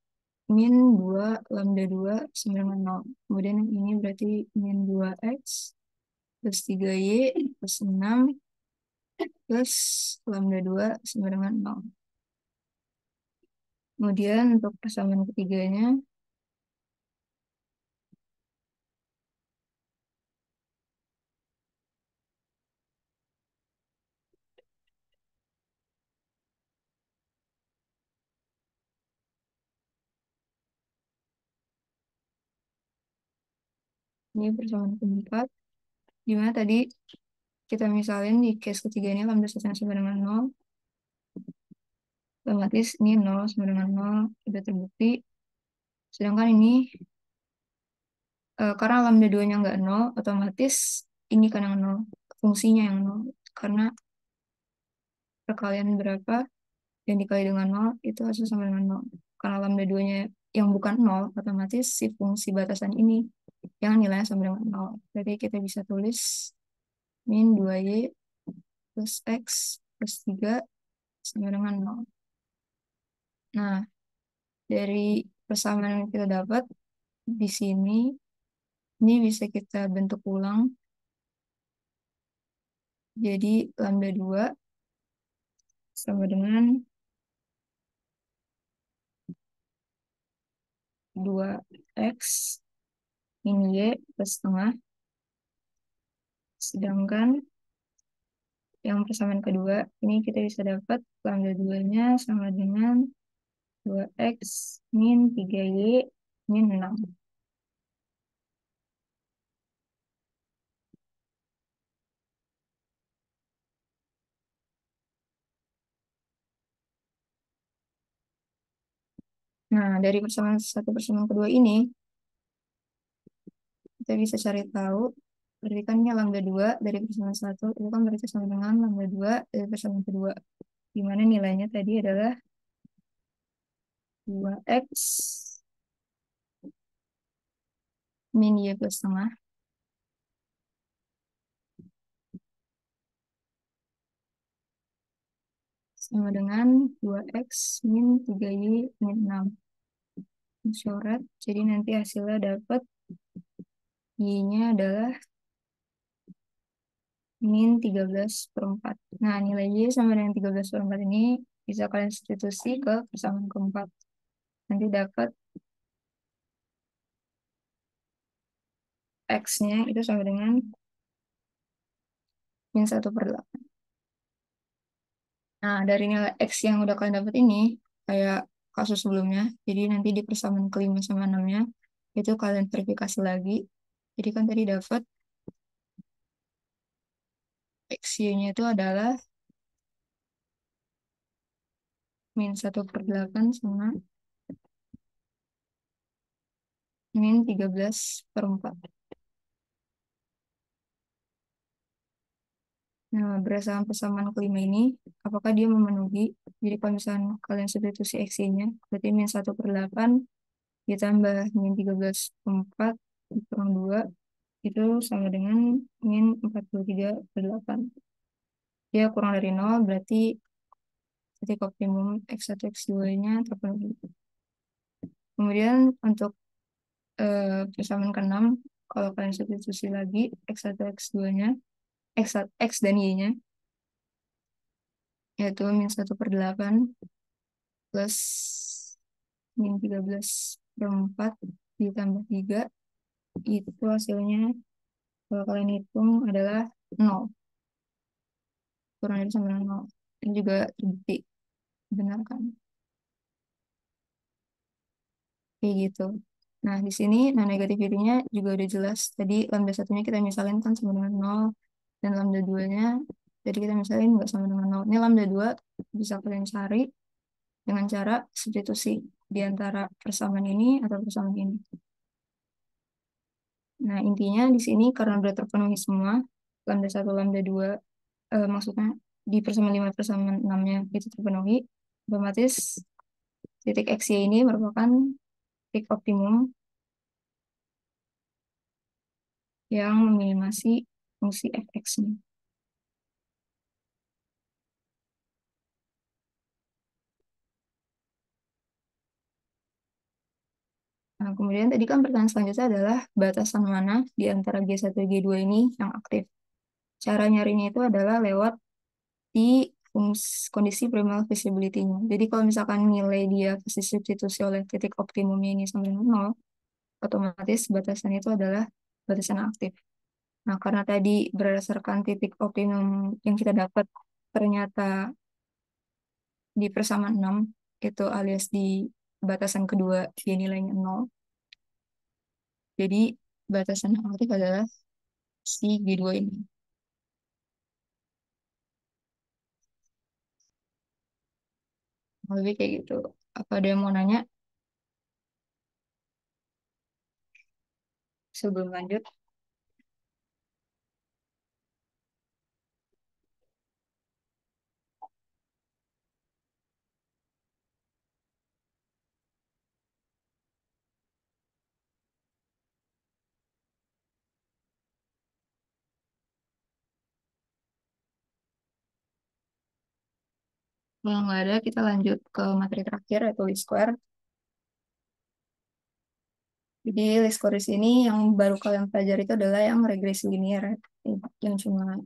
min 2 lambda 2 sama dengan 0. Kemudian yang ini berarti min 2X plus 3Y plus 6 plus lambda 2 sama dengan 0. Kemudian untuk persamaan ketiganya, ini persamaan keempat, dimana tadi kita misalin di case ketiga ini lambda 1 sama dengan 0, otomatis ini 0 sama dengan 0 sudah terbukti. Sedangkan ini karena lambda 2-nya nggak 0, otomatis ini kan yang 0, fungsinya yang 0. Karena perkalian berapa yang dikali dengan 0 itu hasil sama dengan 0. Karena lambda 2-nya yang bukan 0, otomatis si fungsi batasan ini yang nilainya sama dengan 0. Jadi kita bisa tulis min 2Y plus X plus 3 sama dengan 0. Nah, dari persamaan yang kita dapat di sini, ini bisa kita bentuk ulang. Jadi lambda 2 sama dengan 2X min Y plus setengah. Sedangkan yang persamaan kedua, ini kita bisa dapat lambda 2-nya sama dengan 2X min 3Y min 6. Nah, dari persamaan satu persamaan kedua ini, kita bisa cari tahu, berarti kan ini lambda 2 dari persamaan 1, itu kan berarti sama dengan lambda 2 dari persamaan kedua. Di mana nilainya tadi adalah 2X min Y plus setengah sama dengan 2X min 3Y min 6. coret. Jadi nanti hasilnya dapat Y-nya adalah min 13/4. Nah, nilai Y sama dengan 13/4 ini bisa kalian substitusi ke persamaan keempat. Nanti dapat X-nya itu sama dengan min 1/8. Nah, dari nilai X yang udah kalian dapat ini, kayak kasus sebelumnya, jadi nanti di persamaan kelima sama enamnya, itu kalian verifikasi lagi. Jadi kan tadi dapat XY-nya itu adalah min 1/8 sama min 13/4. Nah, berdasarkan persamaan kelima ini, apakah dia memenuhi? Jadi kalau misalnya kalian substitusi XY-nya, berarti min 1/8 ditambah min 13/4 dikurang 2, itu sama dengan min 43/8. Dia kurang dari 0, berarti titik optimum X1, X2-nya terpenuhi. Kemudian untuk persamaan ke-6, kalau kalian substitusi lagi X1, X2-nya, X dan Y-nya, yaitu min 1/8 plus min 13/4 ditambah 3, itu hasilnya kalau kalian hitung adalah 0. Kurang dari sama dengan 0. Ini juga terbukti benar kan? Kayak gitu. Nah, di sini non-negativity-nya juga udah jelas. Tadi lambda satunya kita misalin kan sama dengan 0, dan lambda 2-nya jadi kita misalin nggak sama dengan 0. Ini lambda 2 bisa kalian cari dengan cara substitusi di antara persamaan ini atau persamaan ini. Nah, intinya di sini karena udah terpenuhi semua, lambda 1, lambda 2, maksudnya di persamaan 5, persamaan 6-nya itu terpenuhi, otomatis titik XY ini merupakan titik optimum yang meminimasi fungsi fx-nya. Nah, kemudian tadi kan pertanyaan selanjutnya adalah batasan mana di antara G1 dan G2 ini yang aktif. Cara nyarinya itu adalah lewat di kondisi primal visibility-nya. Jadi kalau misalkan nilai dia substitusi oleh titik optimumnya ini sama dengan 0, otomatis batasan itu adalah batasan aktif. Nah, karena tadi berdasarkan titik optimum yang kita dapat ternyata di persamaan 6, itu alias di batasan kedua dia nilainya 0. Jadi batasan yang aktif adalah si G2 ini. Lebih kayak gitu. Apa ada yang mau nanya sebelum lanjut? Kalau nggak ada, kita lanjut ke materi terakhir, yaitu least square. Jadi least square di sini yang baru kalian pelajari itu adalah yang regresi linear, yang cuma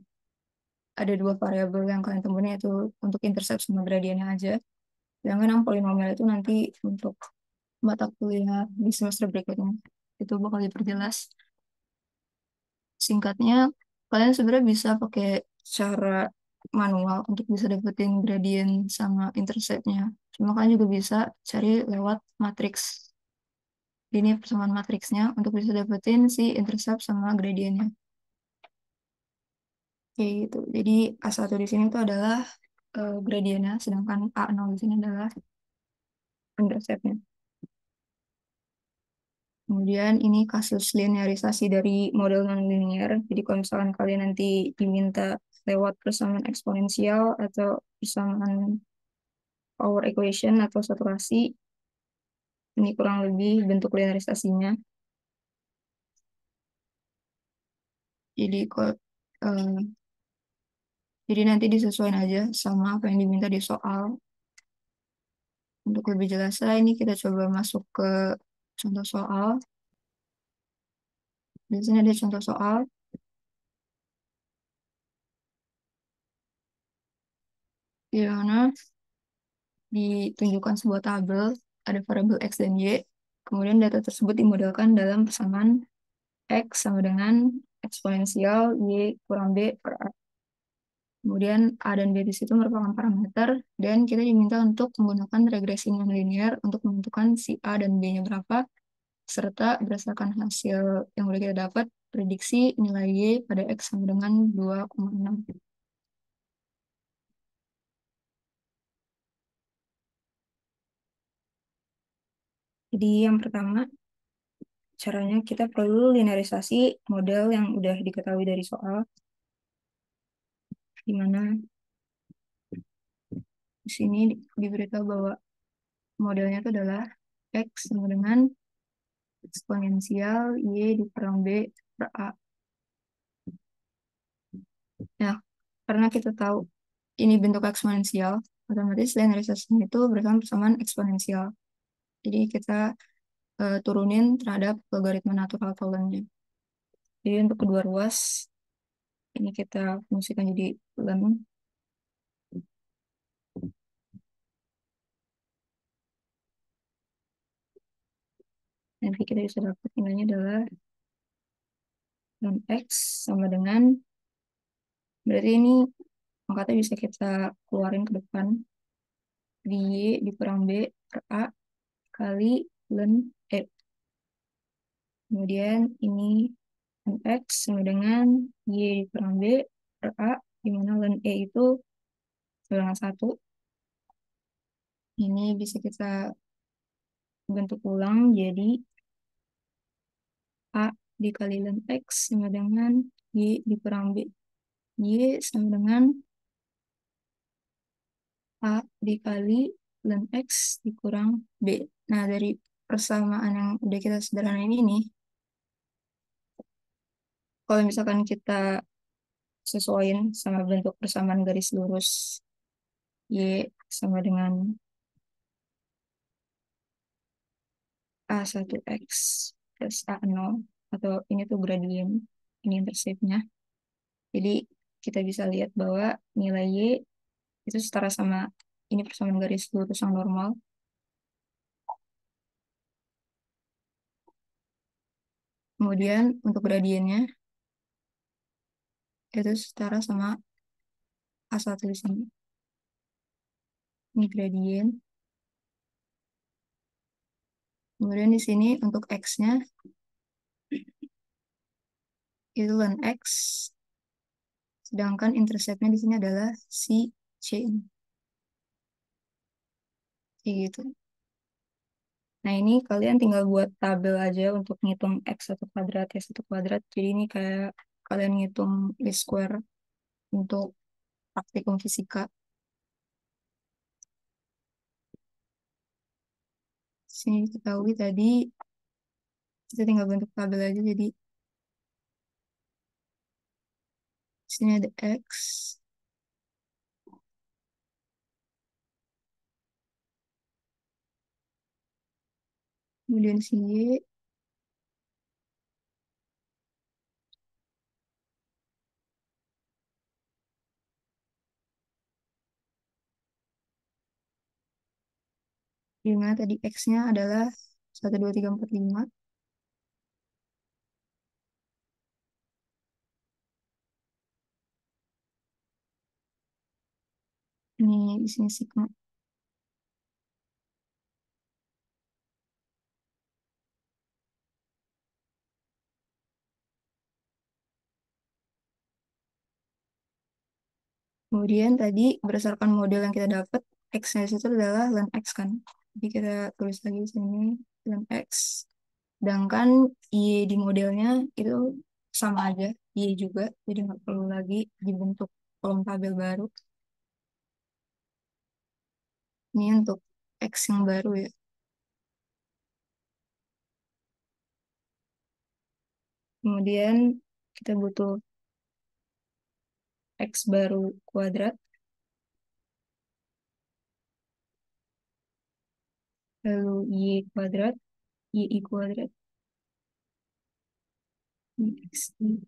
ada 2 variabel yang kalian temuin, yaitu untuk intercept sama gradiennya aja. Sedangkan yang polinomial itu nanti untuk mata kuliah di semester berikutnya. Itu bakal diperjelas. Singkatnya, kalian sebenarnya bisa pakai cara manual untuk bisa dapetin gradien sama interceptnya. Cuma kalian juga bisa cari lewat matriks. Ini persamaan matriksnya untuk bisa dapetin si intercept sama gradiennya. Kayak gitu. Jadi A1 di sini itu adalah gradiennya, sedangkan A0 di sini adalah interceptnya. Kemudian ini kasus linearisasi dari model nonlinear. Jadi kalau misalkan kalian nanti diminta lewat persamaan eksponensial atau persamaan power equation atau saturasi, ini kurang lebih bentuk linearisasinya. Jadi eh, jadi nanti disesuaikan aja sama apa yang diminta di soal. Untuk lebih jelasnya ini kita coba masuk ke contoh soal. Di sini ada contoh soal. Di mana ditunjukkan sebuah tabel, ada variabel X dan Y. Kemudian data tersebut dimodelkan dalam persamaan X sama dengan eksponensial Y kurang B per A. Kemudian A dan B di situ merupakan parameter, dan kita diminta untuk menggunakan regresi nonlinear untuk menentukan si A dan B-nya berapa, serta berdasarkan hasil yang udah kita dapat, prediksi nilai Y pada X sama dengan 2,6. Jadi yang pertama, caranya kita perlu linearisasi model yang udah diketahui dari soal, di mana di sini diberitahu bahwa modelnya itu adalah X sama dengan eksponensial Y dikurang B per A. Nah, karena kita tahu ini bentuk eksponensial, otomatis linearisasinya itu berdasarkan persamaan eksponensial. Jadi kita turunin terhadap logaritma natural Tholen-nya. Jadi untuk kedua ruas, ini kita fungsikan jadi ln. Nanti kita bisa dapat nilainya adalah ln X sama dengan, berarti ini angkanya bisa kita keluarin ke depan, di Y dikurang B per A kali ln E. Kemudian ini ln X sama dengan Y dikurang B per A, di mana ln E itu sama dengan 1. Ini bisa kita bentuk ulang jadi A dikali ln X sama dengan Y dikurang B. Y sama dengan A dikali ln X dikurang B. Nah, dari persamaan yang udah kita sederhanain ini, kalau misalkan kita sesuaiin sama bentuk persamaan garis lurus Y sama dengan A1X plus A0, atau ini tuh gradien, ini intercept-nya. Jadi kita bisa lihat bahwa nilai Y itu setara sama ini persamaan garis lurus yang normal. Kemudian untuk gradiennya itu setara sama A1 di sini. Ini gradien. Kemudian di sini untuk X-nya itu ln X, sedangkan intercept-nya di sini adalah si C. Kayak gitu. Nah, ini kalian tinggal buat tabel aja untuk ngitung X1 kuadrat, Y1 kuadrat. Jadi ini kayak kalian ngitung least square untuk praktikum fisika. Sini diketahui tadi, kita tinggal bentuk tabel aja. Jadi sini ada X, kemudian si Y, di mana tadi X-nya adalah 1, 2, 3, 4, 5. Ini di sini sigma. Kemudian tadi berdasarkan model yang kita dapat, X-nya itu adalah ln X kan. Jadi kita tulis lagi di sini ln X. Sedangkan Y di modelnya itu sama aja, Y juga. Jadi nggak perlu lagi dibentuk kolom tabel baru. Ini untuk X yang baru ya. Kemudian kita butuh X baru kuadrat, lalu Y kuadrat, YI kuadrat XI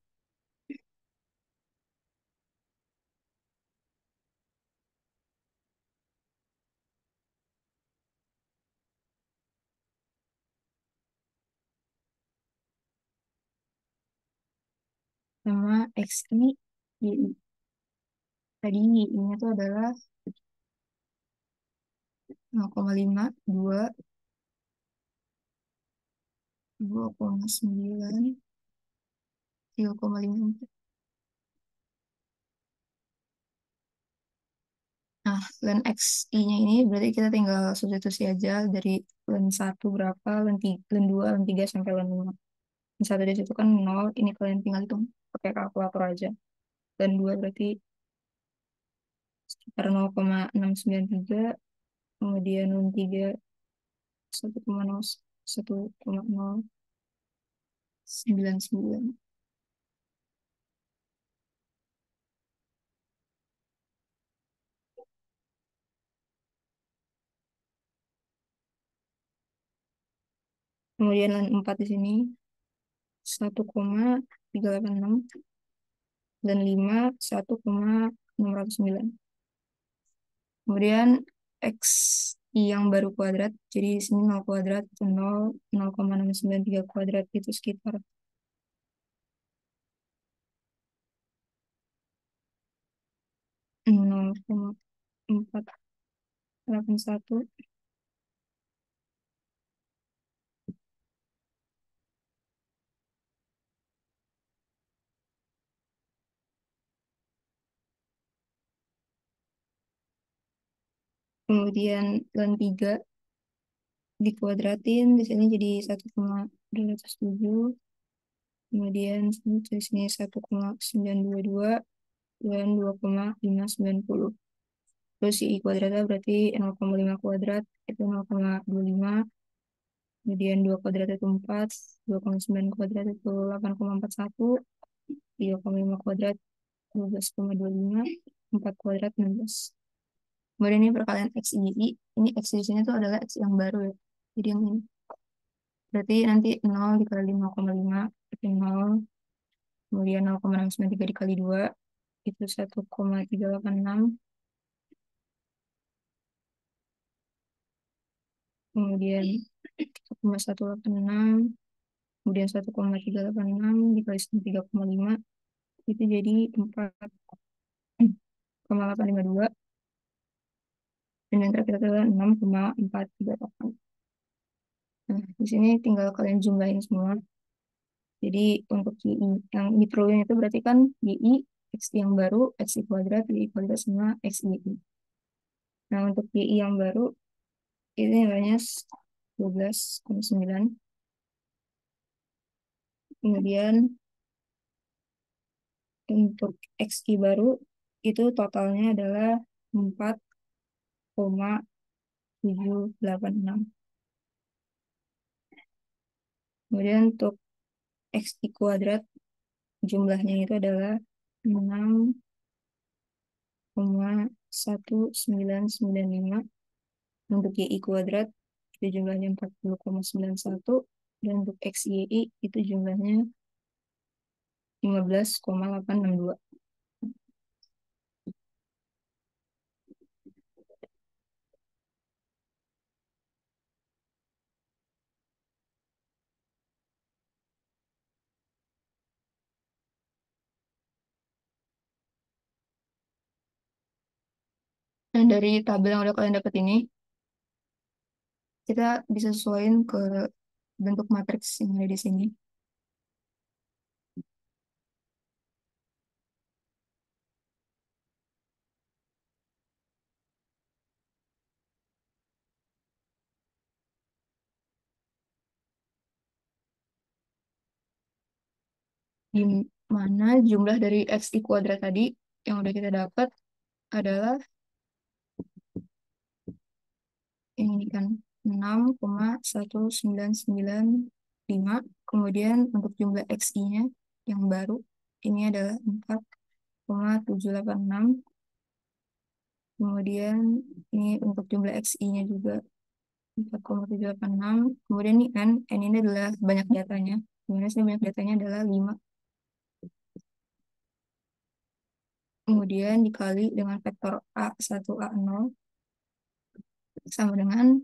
sama XI YI. Tadi YI-nya itu adalah 0,5, 2, 2,9, 3,54. Nah, len XI-nya ini berarti kita tinggal substitusi aja dari len 1 berapa, len 2, len 3, sampai len 5. Len 1 dari situ kan 0, ini kalian tinggal hitung pakai kalkulator aja. Len 2 berarti sekitar 0,693, kemudian len 3 1,99. Kemudian len 4 di sini 1,386, dan 5 1,609. Kemudian X yang baru kuadrat, jadi di sini 0 kuadrat itu 0, 0,693 kuadrat itu sekitar 0,481. Kemudian len 3 dikuadratin di sini jadi 1,207. Kemudian di sini 1,922 dan 2,590. Terus I kuadratnya berarti 0,5 kuadrat itu 0,25. Kemudian 2 kuadrat itu 4, 2,9 kuadrat itu 8,41, 3,5 kuadrat 12,25, 4 kuadrat 16. Kemudian ini perkalian X I Y. Ini X di sini tuh adalah X yang baru ya. Jadi yang ini. Berarti nanti 0 dikali 0,5 itu 0. Kemudian 0,693 dikali 2 itu 1,386. Kemudian 1,186. Kemudian 1,386 dikali 3,5 itu jadi 4,852. Dan yang terakhir adalah 6,438. Nah, di sini tinggal kalian jumlahin semua. Jadi untuk YI yang diperlukan itu berarti kan YI X yang baru, X kuadrat, YI kuadrat sama X YI. Nah, untuk YI yang baru ini nilainya 12,9. Kemudian untuk XI baru itu totalnya adalah 4,786. Kemudian untuk XI kuadrat jumlahnya itu adalah 6,1995. Untuk YI kuadrat itu jumlahnya 40,91, dan untuk XYI itu jumlahnya 15,862. Nah, dari tabel yang udah kalian dapat ini, kita bisa sesuaiin ke bentuk matriks yang ada di sini. Di mana jumlah dari XI kuadrat tadi yang udah kita dapat adalah ini kan 6,1995. Kemudian untuk jumlah XI-nya yang baru ini adalah 4,786. Kemudian ini untuk jumlah XI-nya juga 4,786. Kemudian ini N ini adalah banyak datanya. Dimana sih banyak datanya adalah 5. Kemudian dikali dengan vektor A1, A0 sama dengan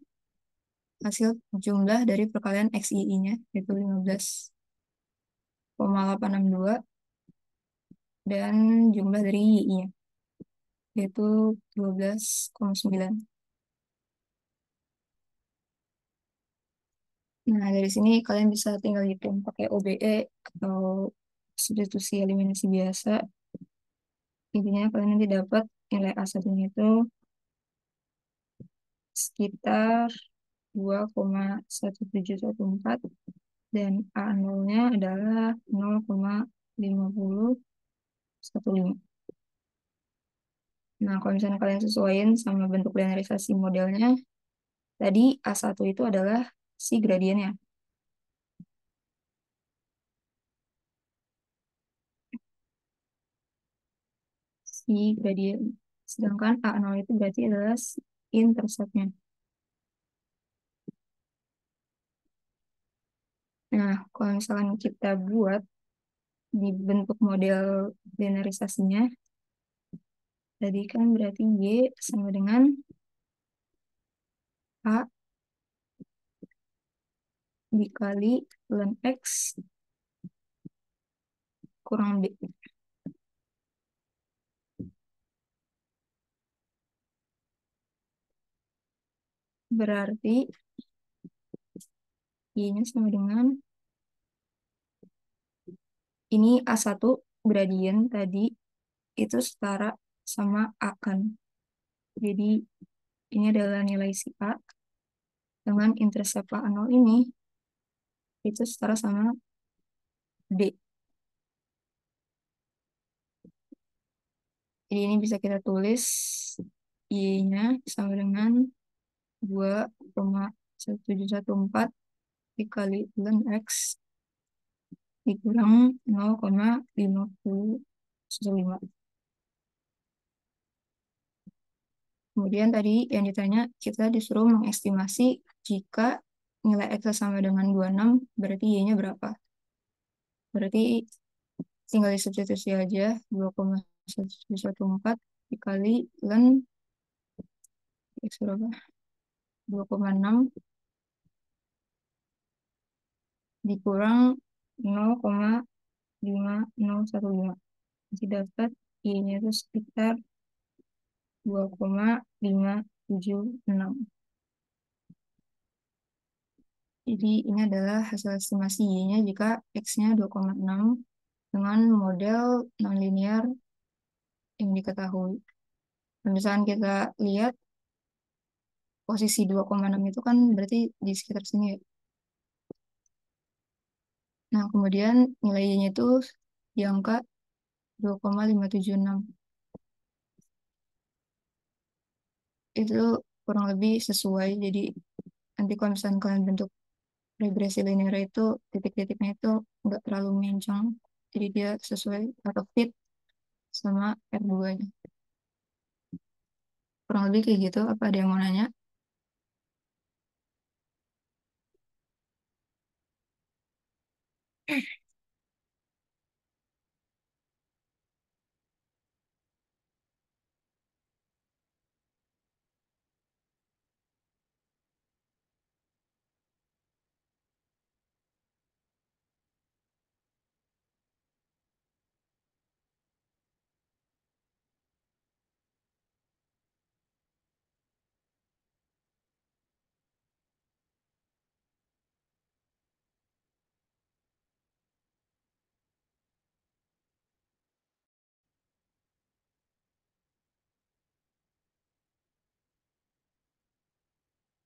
hasil jumlah dari perkalian XII-nya, yaitu 15,862, dan jumlah dari YI-nya, yaitu 12,9. Nah, dari sini kalian bisa tinggal hitung pakai OBE atau substitusi eliminasi biasa. Intinya kalian nanti dapat nilai A1-nya itu sekitar 2,1714 dan A0-nya adalah 0,5015. Nah, kalau misalnya kalian sesuaiin sama bentuk linearisasi modelnya, tadi A1 itu adalah si gradiennya. Si gradien. Sedangkan A0 itu berarti adalah si interceptnya. Nah, kalau misalkan kita buat di bentuk model linearisasinya, tadi kan berarti Y sama dengan A dikali ln X kurang B. Berarti Y-nya sama dengan, ini A1 gradien tadi itu setara sama A kan. Jadi ini adalah nilai si A dengan intercept A0 ini itu setara sama D. Jadi ini bisa kita tulis Y-nya sama dengan 2,1714 dikali ln X dikurang 0,5015. Kemudian tadi yang ditanya, kita disuruh mengestimasi jika nilai X sama dengan 26, berarti Y-nya berapa? Berarti tinggal disubstitusi aja, 2,1714 dikali ln X berapa? 2,6 dikurang 0,5015. Jadi dapat Y-nya itu sekitar 2,576. Jadi ini adalah hasil estimasi Y-nya jika X-nya 2,6 dengan model nonlinear yang diketahui. Dan misalkan kita lihat posisi 2,6 itu kan berarti di sekitar sini ya. Nah, kemudian nilai Y-nya itu di angka 2,576. Itu kurang lebih sesuai. Jadi nanti kalau misalkan kalian bentuk regresi linear itu titik-titiknya itu nggak terlalu mencong. Jadi dia sesuai atau fit sama R2-nya. Kurang lebih kayak gitu. Apa ada yang mau nanya?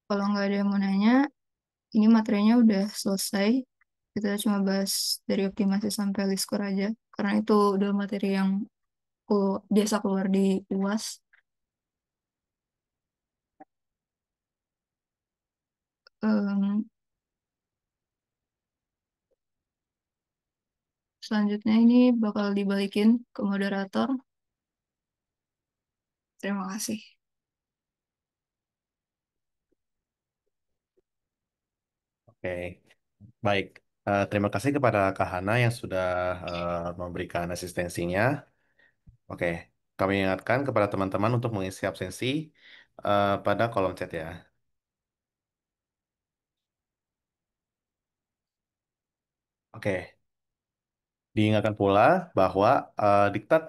Kalau nggak ada yang mau nanya, ini materinya udah selesai. Kita cuma bahas dari optimasi sampai least score aja. Karena itu udah materi yang biasa keluar di UAS. Em, Selanjutnya ini bakal dibalikin ke moderator. Terima kasih. Oke, baik. Terima kasih kepada Kak Hana yang sudah memberikan asistensinya. Oke, kami ingatkan kepada teman-teman untuk mengisi absensi pada kolom chat ya. Oke, diingatkan pula bahwa diktat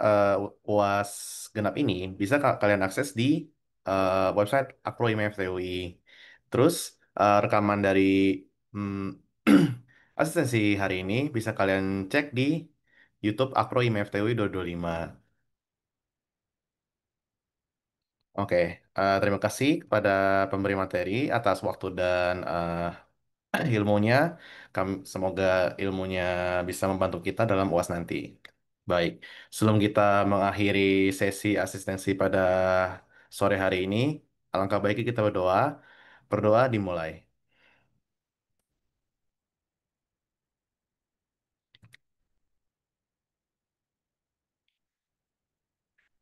UAS genap ini bisa kalian akses di website Akro IMF TUI. Terus rekaman dari hmm, asistensi hari ini bisa kalian cek di YouTube Akro IMF TUI 225. Oke, terima kasih kepada pemberi materi atas waktu dan ilmunya. Kami semoga ilmunya bisa membantu kita dalam UAS nanti. Baik, sebelum kita mengakhiri sesi asistensi pada sore hari ini, alangkah baiknya kita berdoa. Berdoa dimulai.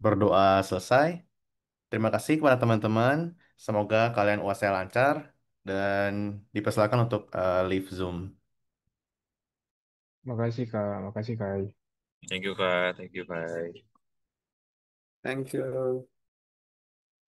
Berdoa selesai. Terima kasih kepada teman-teman. Semoga kalian UAS-nya lancar dan dipersilakan untuk leave Zoom. Makasih Kak, makasih Kak. Thank you, Kak. Thank you, Kak. Thank you.